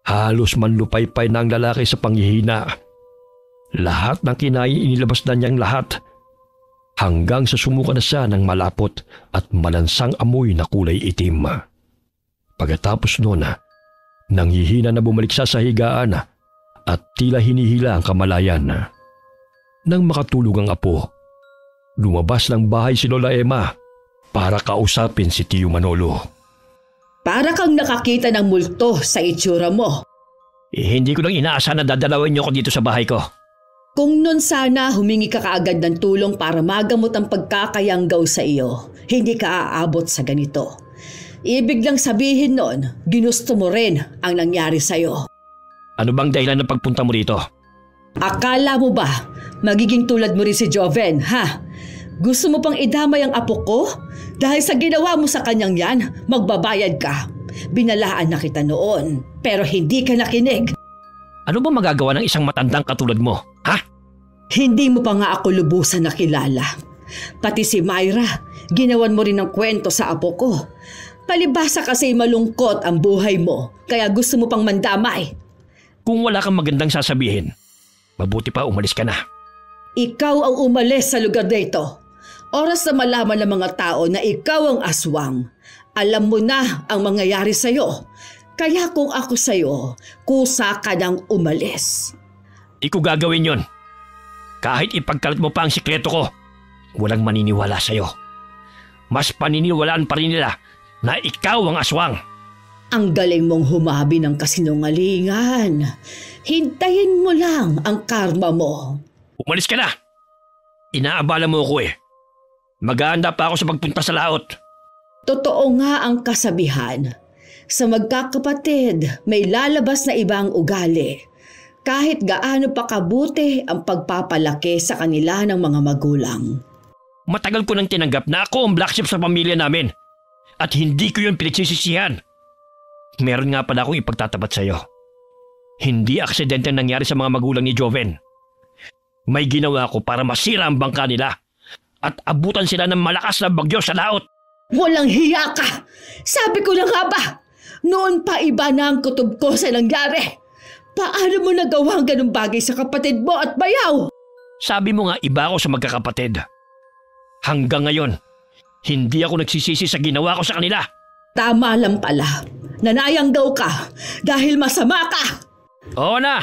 Halos manlupaypay na ang lalaki sa panghihina. Lahat ng kinain inilabas na niyang lahat, hanggang sa sumuka na siya ng malapot at malansang amoy na kulay itim. Pagkatapos noon, nanghihina na bumalik siya sa higaan at tila hinihila ang kamalayan. Nang makatulog ang apo, lumabas ng bahay si Lola Emma para kausapin si Tio Manolo. Para kang nakakita ng multo sa itsura mo. Hindi ko lang inaasahan na dadalawin niyo ako dito sa bahay ko. Kung nun sana humingi ka kaagad ng tulong para magamot ang pagkakayanggaw sa iyo, hindi ka aabot sa ganito. Ibig lang sabihin nun, ginusto mo rin ang nangyari sa'yo. Ano bang dahilan ng pagpunta mo dito? Akala mo ba magiging tulad mo rin si Joven, ha? Gusto mo pang idamay ang apo ko? Dahil sa ginawa mo sa kanyang yan, magbabayad ka. Binalaan na kita noon, pero hindi ka nakinig. Ano ba magagawa ng isang matandang katulad mo, ha? Hindi mo pa nga ako lubusan nakilala. Pati si Myra, ginawan mo rin ng kwento sa apo ko. Palibhasa kasi malungkot ang buhay mo, kaya gusto mo pang mandamay. Kung wala kang magandang sasabihin, mabuti pa umalis ka na. Ikaw ang umalis sa lugar nito. Oras na malaman ng mga tao na ikaw ang aswang, alam mo na ang mangyayari sa'yo. Kaya kung ako sa'yo, kusa ka nang umalis. Di ko gagawin yon. Kahit ipagkalat mo pa ang sikreto ko, walang maniniwala sa'yo. Mas paniniwalaan pa rin nila na ikaw ang aswang. Ang galing mong humabi ng kasinungalingan. Hintayin mo lang ang karma mo. Umalis ka na! Inaabala mo ako eh. Maghahanda pa ako sa pagpunta sa laot. Totoo nga ang kasabihan. Sa magkakapatid, may lalabas na ibang ugali. Kahit gaano pa kabuti ang pagpapalaki sa kanila ng mga magulang. Matagal ko nang tinanggap na ako ang black sheep sa pamilya namin. At hindi ko yun pinagsisisihan. Meron nga pala akong ipagtatapat sa iyo. Hindi aksidente ang nangyari sa mga magulang ni Joven. May ginawa ko para masira ang bangka nila at abutan sila ng malakas na bagyo sa laot. Walang hiya ka! Sabi ko na nga ba? Noon pa iba na ang kutob ko sa nangyari. Paano mo nagawa ang ganung bagay sa kapatid mo at bayaw? Sabi mo nga iba ako sa magkakapatid. Hanggang ngayon, hindi ako nagsisisi sa ginawa ko sa kanila. Tama lang pala. Nanayang daw ka dahil masama ka. Oo na!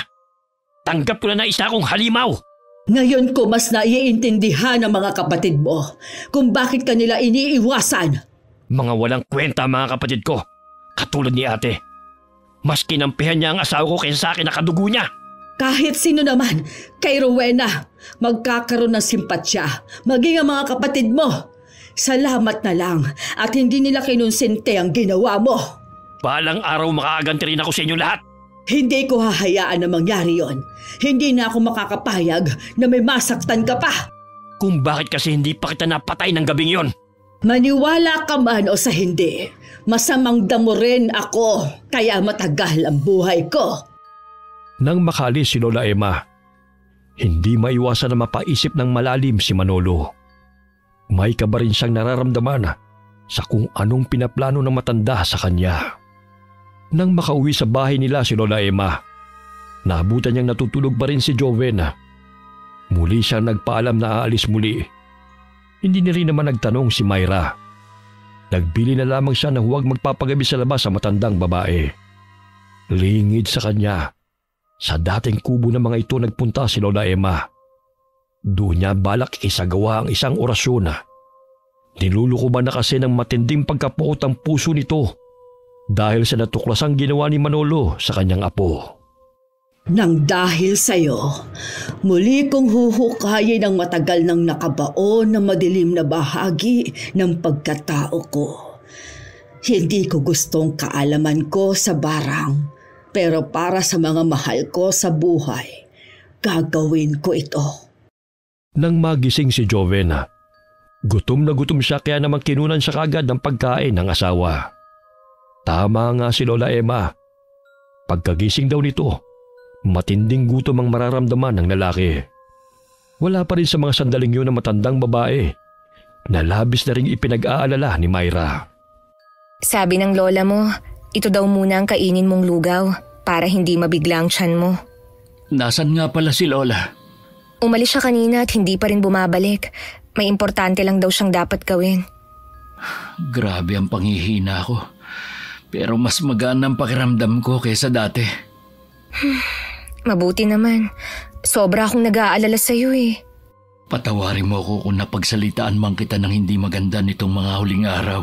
Tanggap ko na isa akong halimaw. Ngayon ko mas naiintindihan ng mga kapatid mo kung bakit kanila iniiwasan. Mga walang kwenta mga kapatid ko, katulad ni ate. Mas kinampihan niya ang asawa ko kaysa sa akin na kadugo niya. Kahit sino naman, kay Rowena, magkakaroon ng simpatsya, maging ang mga kapatid mo. Salamat na lang at hindi nila kinonsente ang ginawa mo. Balang araw makakaganti rin ako sa inyo lahat. Hindi ko hahayaan na mangyari yon. Hindi na ako makakapayag na may masaktan ka pa. Kung bakit kasi hindi pa kita napatay ng gabing yon? Maniwala ka man o sa hindi, masamang damo rin ako, kaya matagal ang buhay ko. Nang makalis si Lola Emma, hindi maiwasan na mapaisip ng malalim si Manolo. May kaba rin siyang nararamdaman sa kung anong pinaplano ng matanda sa kanya. Nang makauwi sa bahay nila si Lola Emma, naabutan niyang natutulog pa rin si Joven. Muli siyang nagpaalam na aalis muli. Hindi na rin naman nagtanong si Myra. Nagbili na lamang siya na huwag magpapagabi sa labas sa matandang babae. Lingid sa kanya, sa dating kubo ng mga ito nagpunta si Lola Emma. Doon niya balak isagawa ang isang orasyon. Nilulukuban na kasi ng matinding pagkapukot ang puso nito dahil sa natuklasang ginawa ni Manolo sa kanyang apo. Nang dahil sa'yo, muli kong huhukayin ang matagal nang nakabaon na madilim na bahagi ng pagkatao ko. Hindi ko gustong kaalaman ko sa barang, pero para sa mga mahal ko sa buhay, gagawin ko ito. Nang magising si Joven, gutom na gutom siya kaya naman kinunan siya kagad ng pagkain ng asawa. Tama nga si Lola Emma. Pagkagising daw nito, matinding gutom ang mararamdaman ng lalaki. Wala pa rin sa mga sandaling yun na matandang babae na labis na rin ipinag-aalala ni Myra. Sabi ng lola mo, ito daw muna ang kainin mong lugaw para hindi mabigla ang tiyan mo. Nasaan nga pala si Lola? Umalis siya kanina at hindi pa rin bumabalik. May importante lang daw siyang dapat gawin. Grabe ang panghihina ko. Pero mas magaan ang pakiramdam ko kaysa dati. Mabuti naman. Sobra akong nag-aalala sa'yo eh. Patawarin mo ako kung napagsalitaan man kita ng hindi maganda nitong mga huling araw.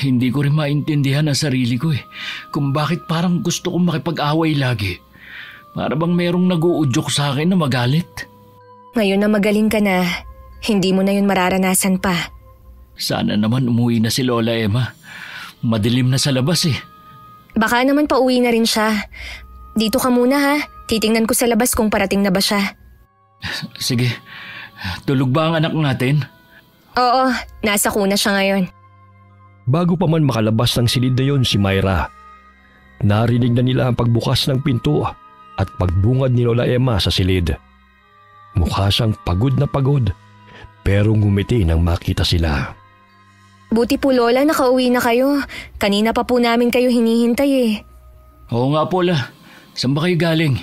Hindi ko rin maintindihan ang sarili ko eh. Kung bakit parang gusto kong makipag-away lagi. Para bang merong nag-uudyok sa akin na magalit. Ngayon na magaling ka na, hindi mo na yun mararanasan pa. Sana naman umuwi na si Lola Emma. Madilim na sa labas eh. Baka naman pauwi na rin siya. Dito ka muna ha. Titingnan ko sa labas kung parating na ba siya. Sige, tulog ba ang anak natin? Oo, nasa kuna siya ngayon. Bago pa man makalabas ng silid na yon si Myra, narinig na nila ang pagbukas ng pinto at pagbungad ni Lola Emma sa silid. Mukha siyang pagod na pagod pero ngumiti nang makita sila. Buti po Lola, nakauwi na kayo. Kanina pa po namin kayo hinihintay eh. Oo nga po la, saan ba kayo galing?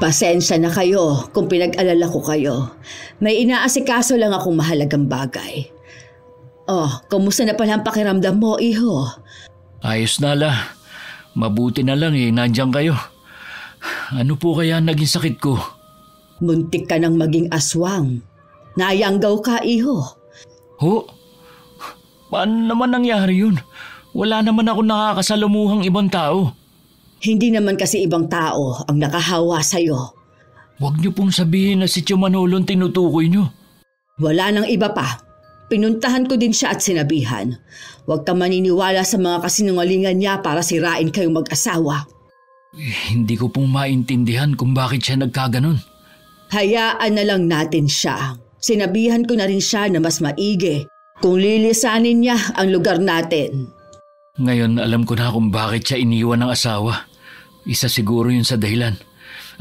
Pasensya na kayo kung pinag-alala ko kayo. May inaasikaso lang akong mahalagang bagay. Oh, kumusta na pala ang pakiramdam mo, iho? Ayos na la, mabuti na lang nandiyan kayo. Ano po kaya naging sakit ko? Muntik ka nang maging aswang. Nayanggaw ka, iho. Ho? Paano naman nangyari yun? Wala naman ako nakakasalamuhang ibang tao. Hindi naman kasi ibang tao ang nakahawa sa'yo. Huwag niyo pong sabihin na si Tio Manolo ang tinutukoy niyo. Wala nang iba pa. Pinuntahan ko din siya at sinabihan. Huwag ka maniniwala sa mga kasinungalingan niya para sirain kayong mag-asawa. Hindi ko pong maintindihan kung bakit siya nagkaganon. Hayaan na lang natin siya. Sinabihan ko na rin siya na mas maigi kung lilisanin niya ang lugar natin. Ngayon alam ko na kung bakit siya iniwan ng asawa. Isa siguro yun sa dahilan.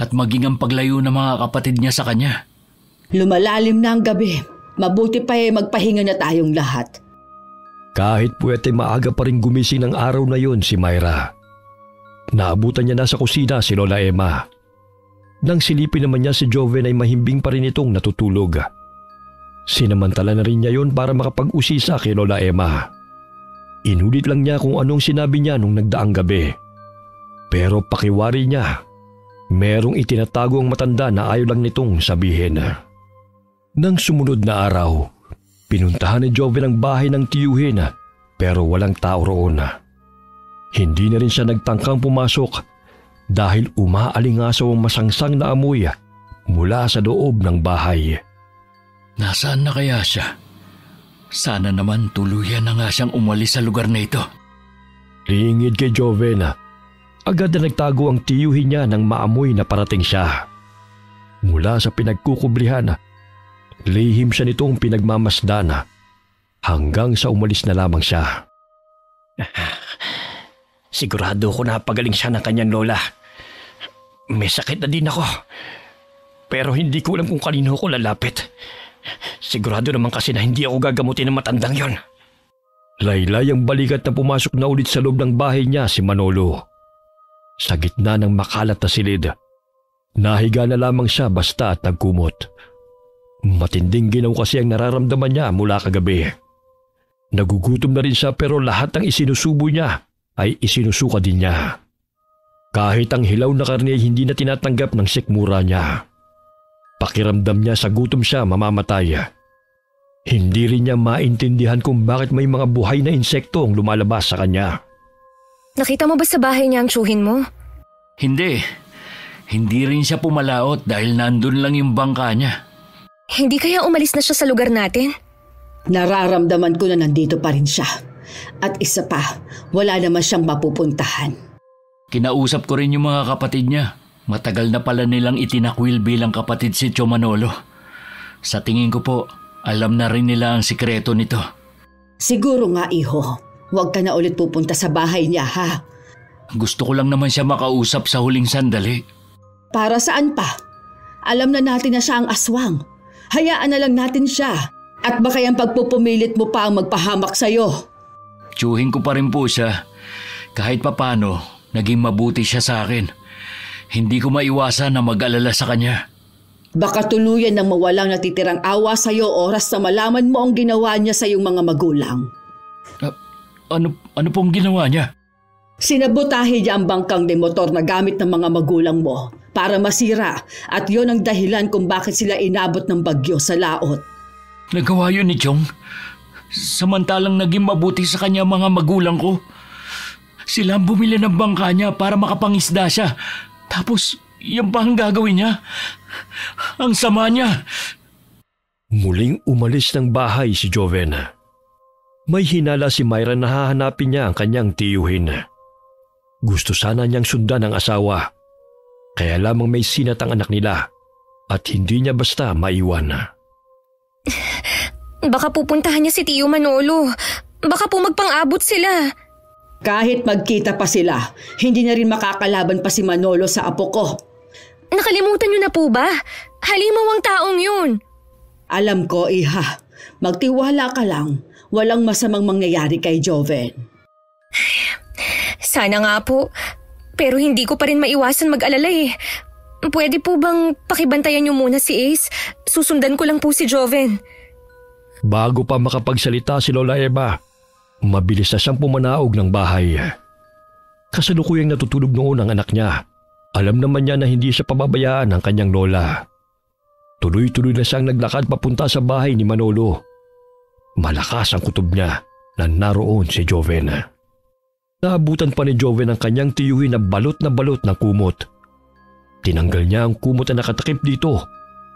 At maging ang paglayo ng mga kapatid niya sa kanya. Lumalalim na ang gabi. Mabuti pa magpahinga na tayong lahat. Kahit puwete maaga pa rin gumising ng araw na yon si Myra. Naabutan niya na sa kusina si Lola Emma. Nang silipin naman niya si Joven ay mahimbing pa rin itong natutulog. Sinamantala na rin niya yon para makapag-usisa kay Lola Emma. Inulit lang niya kung anong sinabi niya nung nagdaang gabi. Pero pakiwari niya, merong itinatago ang matanda na ayaw lang nitong sabihin. Nang sumunod na araw, pinuntahan ni Joven ang bahay ng tiyuhin pero walang tao roon. Hindi na rin siya nagtangkang pumasok dahil umaalingasaw ang masangsang na amoy mula sa loob ng bahay. Nasaan na kaya siya? Sana naman tuluyan na nga siyang umalis sa lugar na ito. Lingid kay Joven, agad na nagtago ang tiyuhin niya nang maamoy na parating siya. Mula sa pinagkukublihan, lihim siya nitong pinagmamasdan hanggang sa umalis na lamang siya. Sigurado ko na pagaling siya ng kanyang lola. May sakit na din ako. Pero hindi ko alam kung kanino ko lalapit. Sigurado naman kasi na hindi ako gagamutin ng matandang yon. Laylay ang balikat na pumasok na ulit sa loob ng bahay niya si Manolo. Sa gitna ng makalat na silid, nahiga na lamang siya basta at nagkumot. Matinding ginaw kasi ang nararamdaman niya mula kagabi. Nagugutom na rin siya pero lahat ng isinusubo niya ay isinusuka din niya. Kahit ang hilaw na karne ay hindi na tinatanggap ng sikmura niya. Pakiramdam niya sa gutom siya mamamatay. Hindi rin niya maintindihan kung bakit may mga buhay na insekto ang lumalabas sa kanya. Nakita mo ba sa bahay niya ang tsuhin mo? Hindi. Hindi rin siya pumalaot dahil nandun lang yung bangka niya. Hindi kaya umalis na siya sa lugar natin? Nararamdaman ko na nandito pa rin siya. At isa pa, wala naman siyang mapupuntahan. Kinausap ko rin yung mga kapatid niya. Matagal na pala nilang itinakwil bilang kapatid si Tio Manolo. Sa tingin ko po, alam na rin nila ang sikreto nito. Siguro nga, iho. Huwag ka na ulit pupunta sa bahay niya, ha? Gusto ko lang naman siya makausap sa huling sandali. Para saan pa? Alam na natin na siya ang aswang. Hayaan na lang natin siya. At baka yung pagpupumilit mo pa ang magpahamak sa'yo. Tiyuhin ko pa rin po siya. Kahit papano, naging mabuti siya sa akin. Hindi ko maiwasan na mag-alala sa kanya. Baka tuluyan ng mawalang natitirang awa sa'yo oras na malaman mo ang ginawa niya sa iyong mga magulang. Ano pong ginawa niya? Sinabotahe niya ang bangkang de motor na gamit ng mga magulang mo para masira at yon ang dahilan kung bakit sila inabot ng bagyo sa laot. Nagawa yun ni Chong? Samantalang naging mabuti sa kanya mga magulang ko. Sila ang bumili ng bangka niya para makapangisda siya. Tapos, yan pa ang gagawin niya. Ang sama niya. Muling umalis ng bahay si Joven. May hinala si Myra na hahanapin niya ang kanyang tiyuhin. Gusto sana niyang sundan ang asawa. Kaya lamang may sinat ang anak nila at hindi niya basta maiwan. Baka pupuntahan niya si Tio Manolo. Baka po magpang-abot sila. Kahit magkita pa sila, hindi na rin makakalaban pa si Manolo sa apo ko. Nakalimutan niyo na po ba? Halimaw ang taong yun. Alam ko, Iha. Magtiwala ka lang. Walang masamang mangyayari kay Joven. Sana nga po. Pero hindi ko pa rin maiwasan mag-alala eh. Pwede po bang pakibantayan niyo muna si Ace? Susundan ko lang po si Joven. Bago pa makapagsalita si Lola Eva, mabilis na siyang pumanaog ng bahay. Kasalukuyang natutulog noon ang anak niya. Alam naman niya na hindi siya pababayaan ng kanyang lola. Tuloy-tuloy na siyang naglakad papunta sa bahay ni Manolo. Malakas ang kutob niya na naroon si Joven. Naabutan pa ni Joven ang kanyang tiyuhin na balot ng kumot. Tinanggal niya ang kumot na nakatakip dito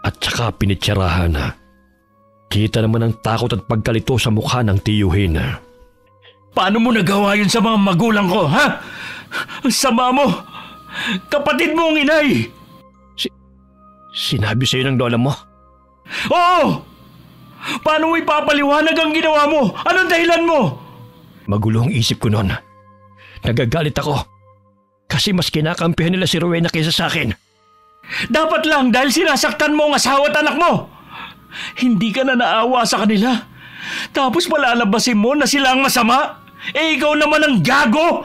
at saka pinitsarahan. Kita naman ang takot at pagkalito sa mukha ng tiyuhin. Paano mo nagawa yun sa mga magulang ko, ha? Sama mo! Kapatid mo ang inay! Sinabi sa'yo ng lola mo? Oo! Paano mo ipapaliwanag ang ginawa mo? Anong dahilan mo? Magulo ang isip ko noon. Nagagalit ako. Kasi mas kinakampihan nila si Rowena kaysa sa akin. Dapat lang dahil sinasaktan mo ang asawa at anak mo. Hindi ka na naawa sa kanila. Tapos palalabasin mo na sila ang masama? Eh ikaw naman ang gago!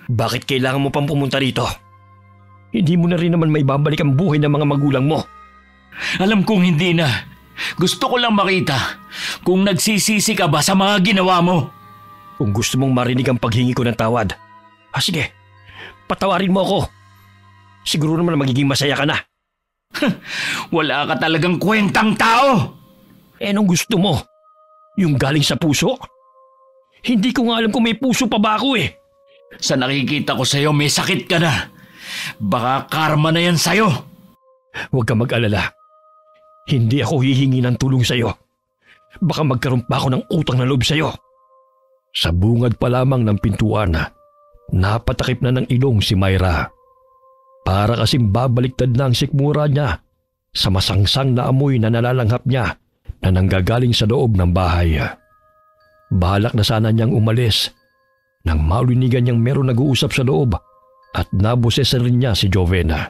Bakit kailangan mo pang pumunta rito? Hindi mo na rin naman maibabalik ang buhay ng mga magulang mo. Alam kong hindi na. Gusto ko lang makita kung nagsisisi ka ba sa mga ginawa mo. Kung gusto mong marinig ang paghingi ko ng tawad, sige, patawarin mo ako. Siguro naman magiging masaya ka na. Wala ka talagang kwentang tao! Anong gusto mo? Yung galing sa puso? Hindi ko nga alam kung may puso pa ba ako eh. Sa nakikita ko sa'yo may sakit ka na. Baka karma na yan sa'yo. Huwag ka mag-alala. Hindi ako hihingi ng tulong sa'yo. Baka magkaroon pa ako ng utang na loob sa'yo. Sa bungad pa lamang ng pintuan, napatakip na ng ilong si Myra. Para kasing babaliktad na ang sikmura niya sa masangsang na amoy na nalalanghap niya na nanggagaling sa loob ng bahay. Balak na sana niyang umalis nang maulinigan niyang meron nag-uusap sa loob at naboses rin niya si Jovena.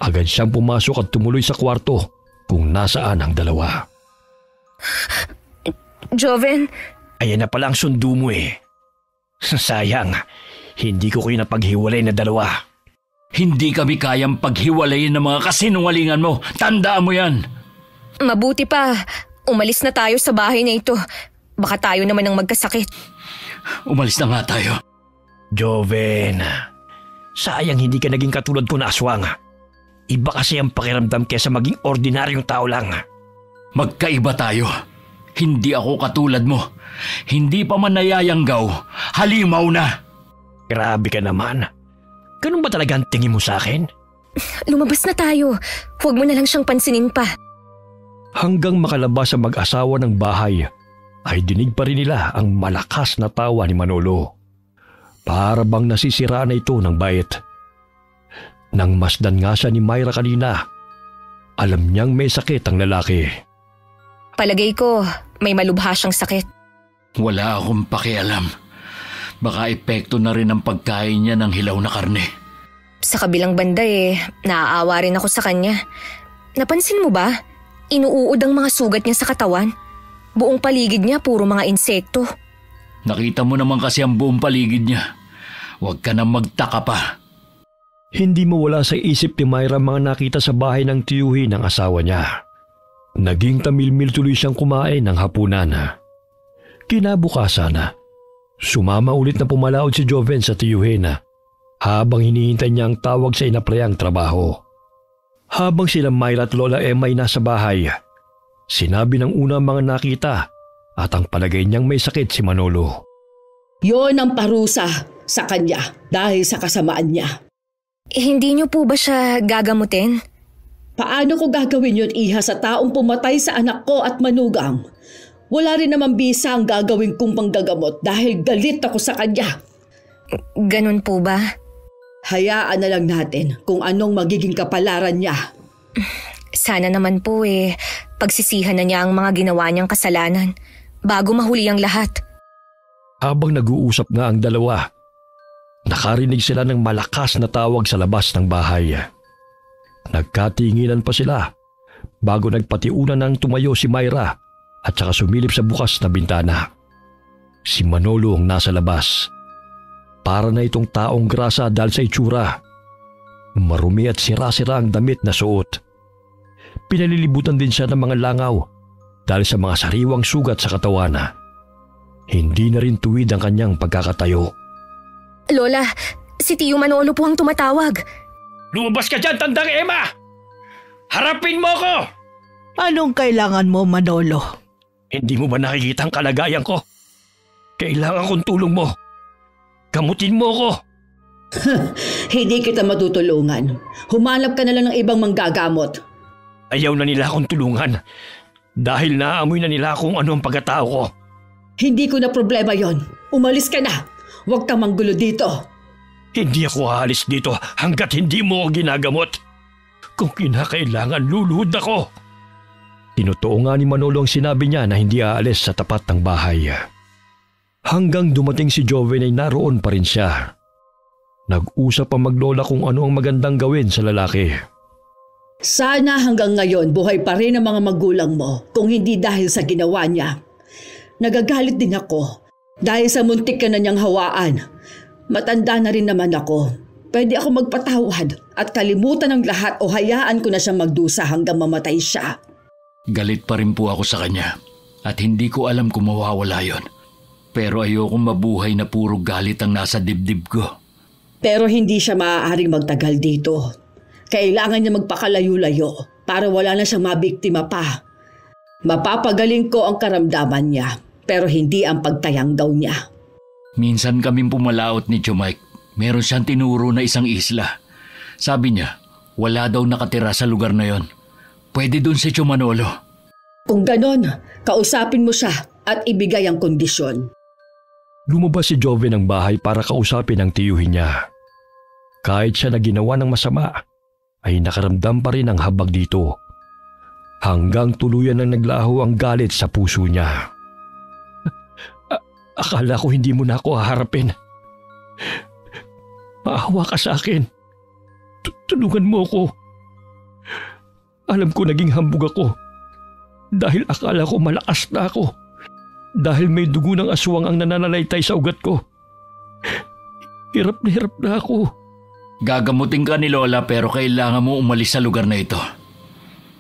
Agad siyang pumasok at tumuloy sa kwarto kung nasaan ang dalawa. Joven? Ayan na pala ang sundo mo eh. Sayang, hindi ko kayo napaghiwalay na dalawa. Hindi kami kayang paghiwalayin ng mga kasinungalingan mo. Tandaan mo yan. Mabuti pa. Umalis na tayo sa bahay na ito. Baka tayo naman ang magkasakit. Umalis na nga tayo. Joven, sayang hindi ka naging katulad ko na aswang. Iba kasi ang pakiramdam kesa maging ordinaryong tao lang. Magkaiba tayo. Hindi ako katulad mo. Hindi pa man nayayanggaw. Halimaw na. Grabe ka naman. Ganun ba talaga ang tingin mo sa akin? Lumabas na tayo. Huwag mo na lang siyang pansinin pa. Hanggang makalabas ang mag-asawa ng bahay, ay dinig pa rin nila ang malakas na tawa ni Manolo. Para bang nasisira na ito ng bait. Nang masdan nga siya ni Myra kanina, alam niyang may sakit ang lalaki. Palagay ko, may malubha siyang sakit. Wala akong pakialam. Baka epekto na rin ang pagkain niya ng hilaw na karne. Sa kabilang banda naaawa rin ako sa kanya. Napansin mo ba? Inuuod ang mga sugat niya sa katawan. Buong paligid niya puro mga insekto. Nakita mo naman kasi ang buong paligid niya. Huwag ka na magtaka pa. Hindi mawala sa isip ni Myra mga nakita sa bahay ng tiyuhin ng asawa niya. Naging tamilmil tuloy siyang kumain ng hapunan. Kinabukasan, sumama ulit na pumalaod si Joven sa tiyuhin habang hinihintay niya ang tawag sa inapreyang trabaho. Habang sila Myra at Lola Emma ay nasa bahay, sinabi ng una mga nakita at ang palagay niyang may sakit si Manolo. Yon ang parusa sa kanya dahil sa kasamaan niya. Hindi niyo po ba siya gagamutin? Paano ko gagawin yun, Iha, sa taong pumatay sa anak ko at manugang? Wala rin naman bisa ang gagawin kong panggagamot dahil galit ako sa kanya. Ganun po ba? Hayaan na lang natin kung anong magiging kapalaran niya. Sana naman po pagsisihan na niya ang mga ginawa niyang kasalanan bago mahuli ang lahat. Habang nag-uusap nga ang dalawa, nakarinig sila ng malakas na tawag sa labas ng bahay. Nagkatinginan pa sila bago nagpatiunan ng tumayo si Myra at saka sumilip sa bukas na bintana. Si Manolo ang nasa labas. Para na itong taong grasa dahil sa itsura. Marumi at sira-sira ang damit na suot. Pinalilibutan din siya ng mga langaw dahil sa mga sariwang sugat sa katawan. Hindi na rin tuwid ang kanyang pagkakatayo. Lola, si Tio Manolo po ang tumatawag. Lumabas ka dyan, tandang Emma! Harapin mo ko! Anong kailangan mo, Manolo? Hindi mo ba nakikita ang kalagayan ko? Kailangan kong tulong mo. Gamutin mo ko. Hindi kita matutulungan. Humanap ka na lang ng ibang manggagamot. Ayaw na nila akong tulungan dahil naamoy na nila kung ano ang pagkatao ko. Hindi ko na problema yon. Umalis ka na. Huwag kang manggulo dito. Hindi ako aalis dito hanggat hindi mo ako ginagamot. Kung kinakailangan, luluhod ako. Tinotoo nga ni Manolo ang sinabi niya na hindi aalis sa tapat ng bahay. Hanggang dumating si Joven ay naroon pa rin siya. Nag-usap ang maglola kung ano ang magandang gawin sa lalaki. Sana hanggang ngayon buhay pa rin ang mga magulang mo kung hindi dahil sa ginawa niya. Nagagalit din ako dahil sa muntik ka na niyang hawaan. Matanda na rin naman ako. Pwede ako magpatawad at kalimutan ang lahat o hayaan ko na siyang magdusa hanggang mamatay siya. Galit pa rin po ako sa kanya at hindi ko alam kung mawawala yon. Pero ayokong mabuhay na puro galit ang nasa dibdib ko. Pero hindi siya maaaring magtagal dito. Kailangan niya magpakalayo-layo para wala na siyang mabiktima pa. Mapapagaling ko ang karamdaman niya pero hindi ang pagtayang daw niya. Minsan kaming pumalaot ni Tio Mike. Meron siyang tinuro na isang isla. Sabi niya, wala daw nakatira sa lugar na yon. Pwede dun si Tio Manolo. Kung ganon, kausapin mo siya at ibigay ang kondisyon. Lumabas si Joven ng bahay para kausapin ang tiyuhin niya. Kahit siya na ginawa ng masama, ay nakaramdam pa rin ang habag dito. Hanggang tuluyan na naglaho ang galit sa puso niya. Akala ko hindi mo na ako haharapin. Maawa ka sa akin. Tulungan mo ako. Alam ko naging hambog ako. Dahil akala ko malakas na ako. Dahil may dugo ng aswang ang nananalaytay sa ugat ko. Hirap na ako. Gagamutin ka ni Lola pero kailangan mo umalis sa lugar na ito.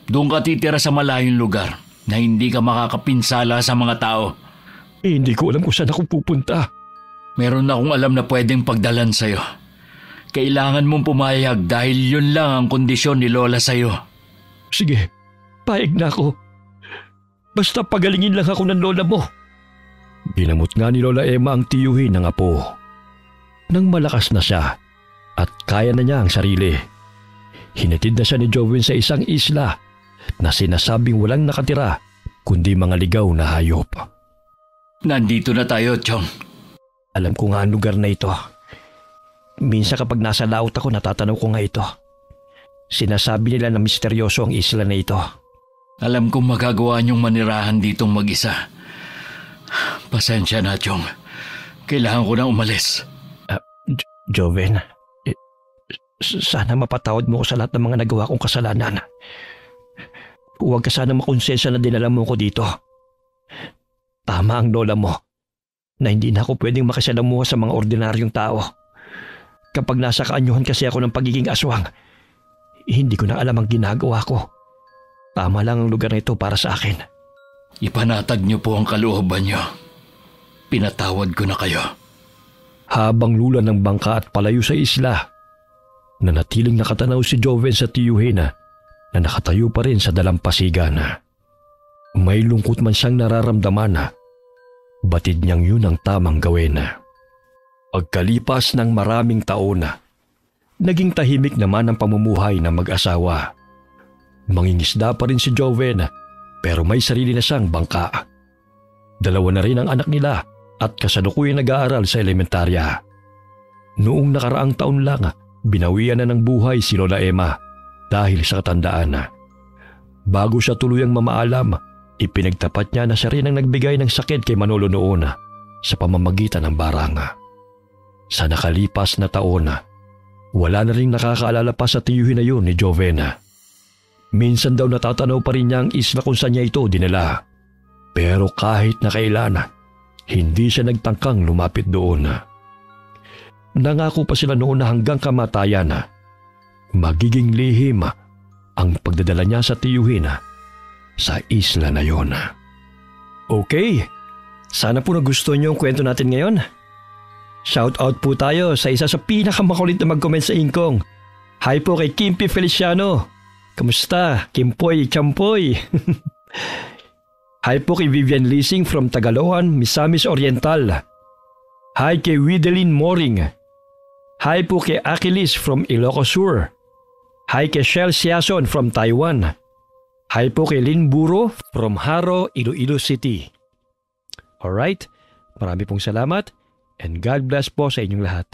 Doon ka titira sa malayong lugar na hindi ka makakapinsala sa mga tao. Hindi ko alam kung saan ako pupunta. Meron akong alam na pwedeng pagdalan sa'yo. Kailangan mong pumayag dahil yun lang ang kondisyon ni Lola sa'yo. Sige, payag na ako. Basta pagalingin lang ako ng lola mo. Ginamot nga ni Lola Emma ang tiyuhin ng apo. Nang malakas na siya at kaya na niya ang sarili, hinatid na siya ni Joven sa isang isla na sinasabing walang nakatira kundi mga ligaw na hayop. Nandito na tayo, Chong. Alam ko nga ang lugar na ito. Minsan kapag nasa laot ako natatanaw ko nga ito. Sinasabi nila na misteryoso ang isla na ito. Alam kong magagawa niyong manirahan ditong mag-isa. Pasensya na, Chong. Kailangan ko na umalis. Joven, sana mapatawad mo ko sa lahat ng mga nagawa kong kasalanan. Huwag ka sana makonsensya na dinala mo ko dito. Tama ang lola mo na hindi na ako pwedeng makisalamuha sa mga ordinaryong tao. Kapag nasa kaanyuhan kasi ako ng pagiging aswang, hindi ko na alam ang ginagawa ko. Tama lang ang lugar na ito para sa akin. Ipanatag niyo po ang kalooban niyo. Pinatawad ko na kayo. Habang lula ng bangka at palayo sa isla, nanatiling nakatanaw si Joven sa tiyuhin na nakatayo pa rin sa dalampasigan. May lungkot man siyang nararamdaman. Batid niyang yun ang tamang gawin. Pagkalipas ng maraming taon, naging tahimik naman ang pamumuhay ng mag-asawa. Mangingisda pa rin si Joven pero may sarili na siyang bangka. Dalawa na rin ang anak nila. At kasalukuyang nag-aaral sa elementarya. Noong nakaraang taon lang binawian na ng buhay si Lola Emma dahil sa katandaan na. Bago siya tuluyang mamaalam, ipinagtapat niya na siya rin ang nagbigay ng sakit kay Manolo noon sa pamamagitan ng baranga. Sa nakalipas na taon, wala na rin nakakaalala pa sa tiyuhin na yun ni Jovena. Minsan daw natatanaw pa rin niya ang isla kung saan niya ito dinala. Pero kahit na kailan, hindi siya nagtangkang lumapit doon. Nangako pa sila noon na hanggang kamatayan, magiging lihim ang pagdadala niya sa tiyuhin sa isla na yon. Okay, sana po nagustuhan niyo ang kwento natin ngayon. Shout out po tayo sa isa sa pinakamakulit na mag-comment sa Ingkong. Hi po kay Kimpi Feliciano. Kamusta? Kimpoy, Champoy. Hi po kay Vivian Leasing from Tagaloan, Misamis Oriental. Hi kay Wideline Moring. Hi po kay Achilles from Ilocos Sur. Hi kay Shell Siason from Taiwan. Hi po kay Lynn Buro from Haro, Iloilo City. Alright, marami pong salamat and God bless po sa inyong lahat.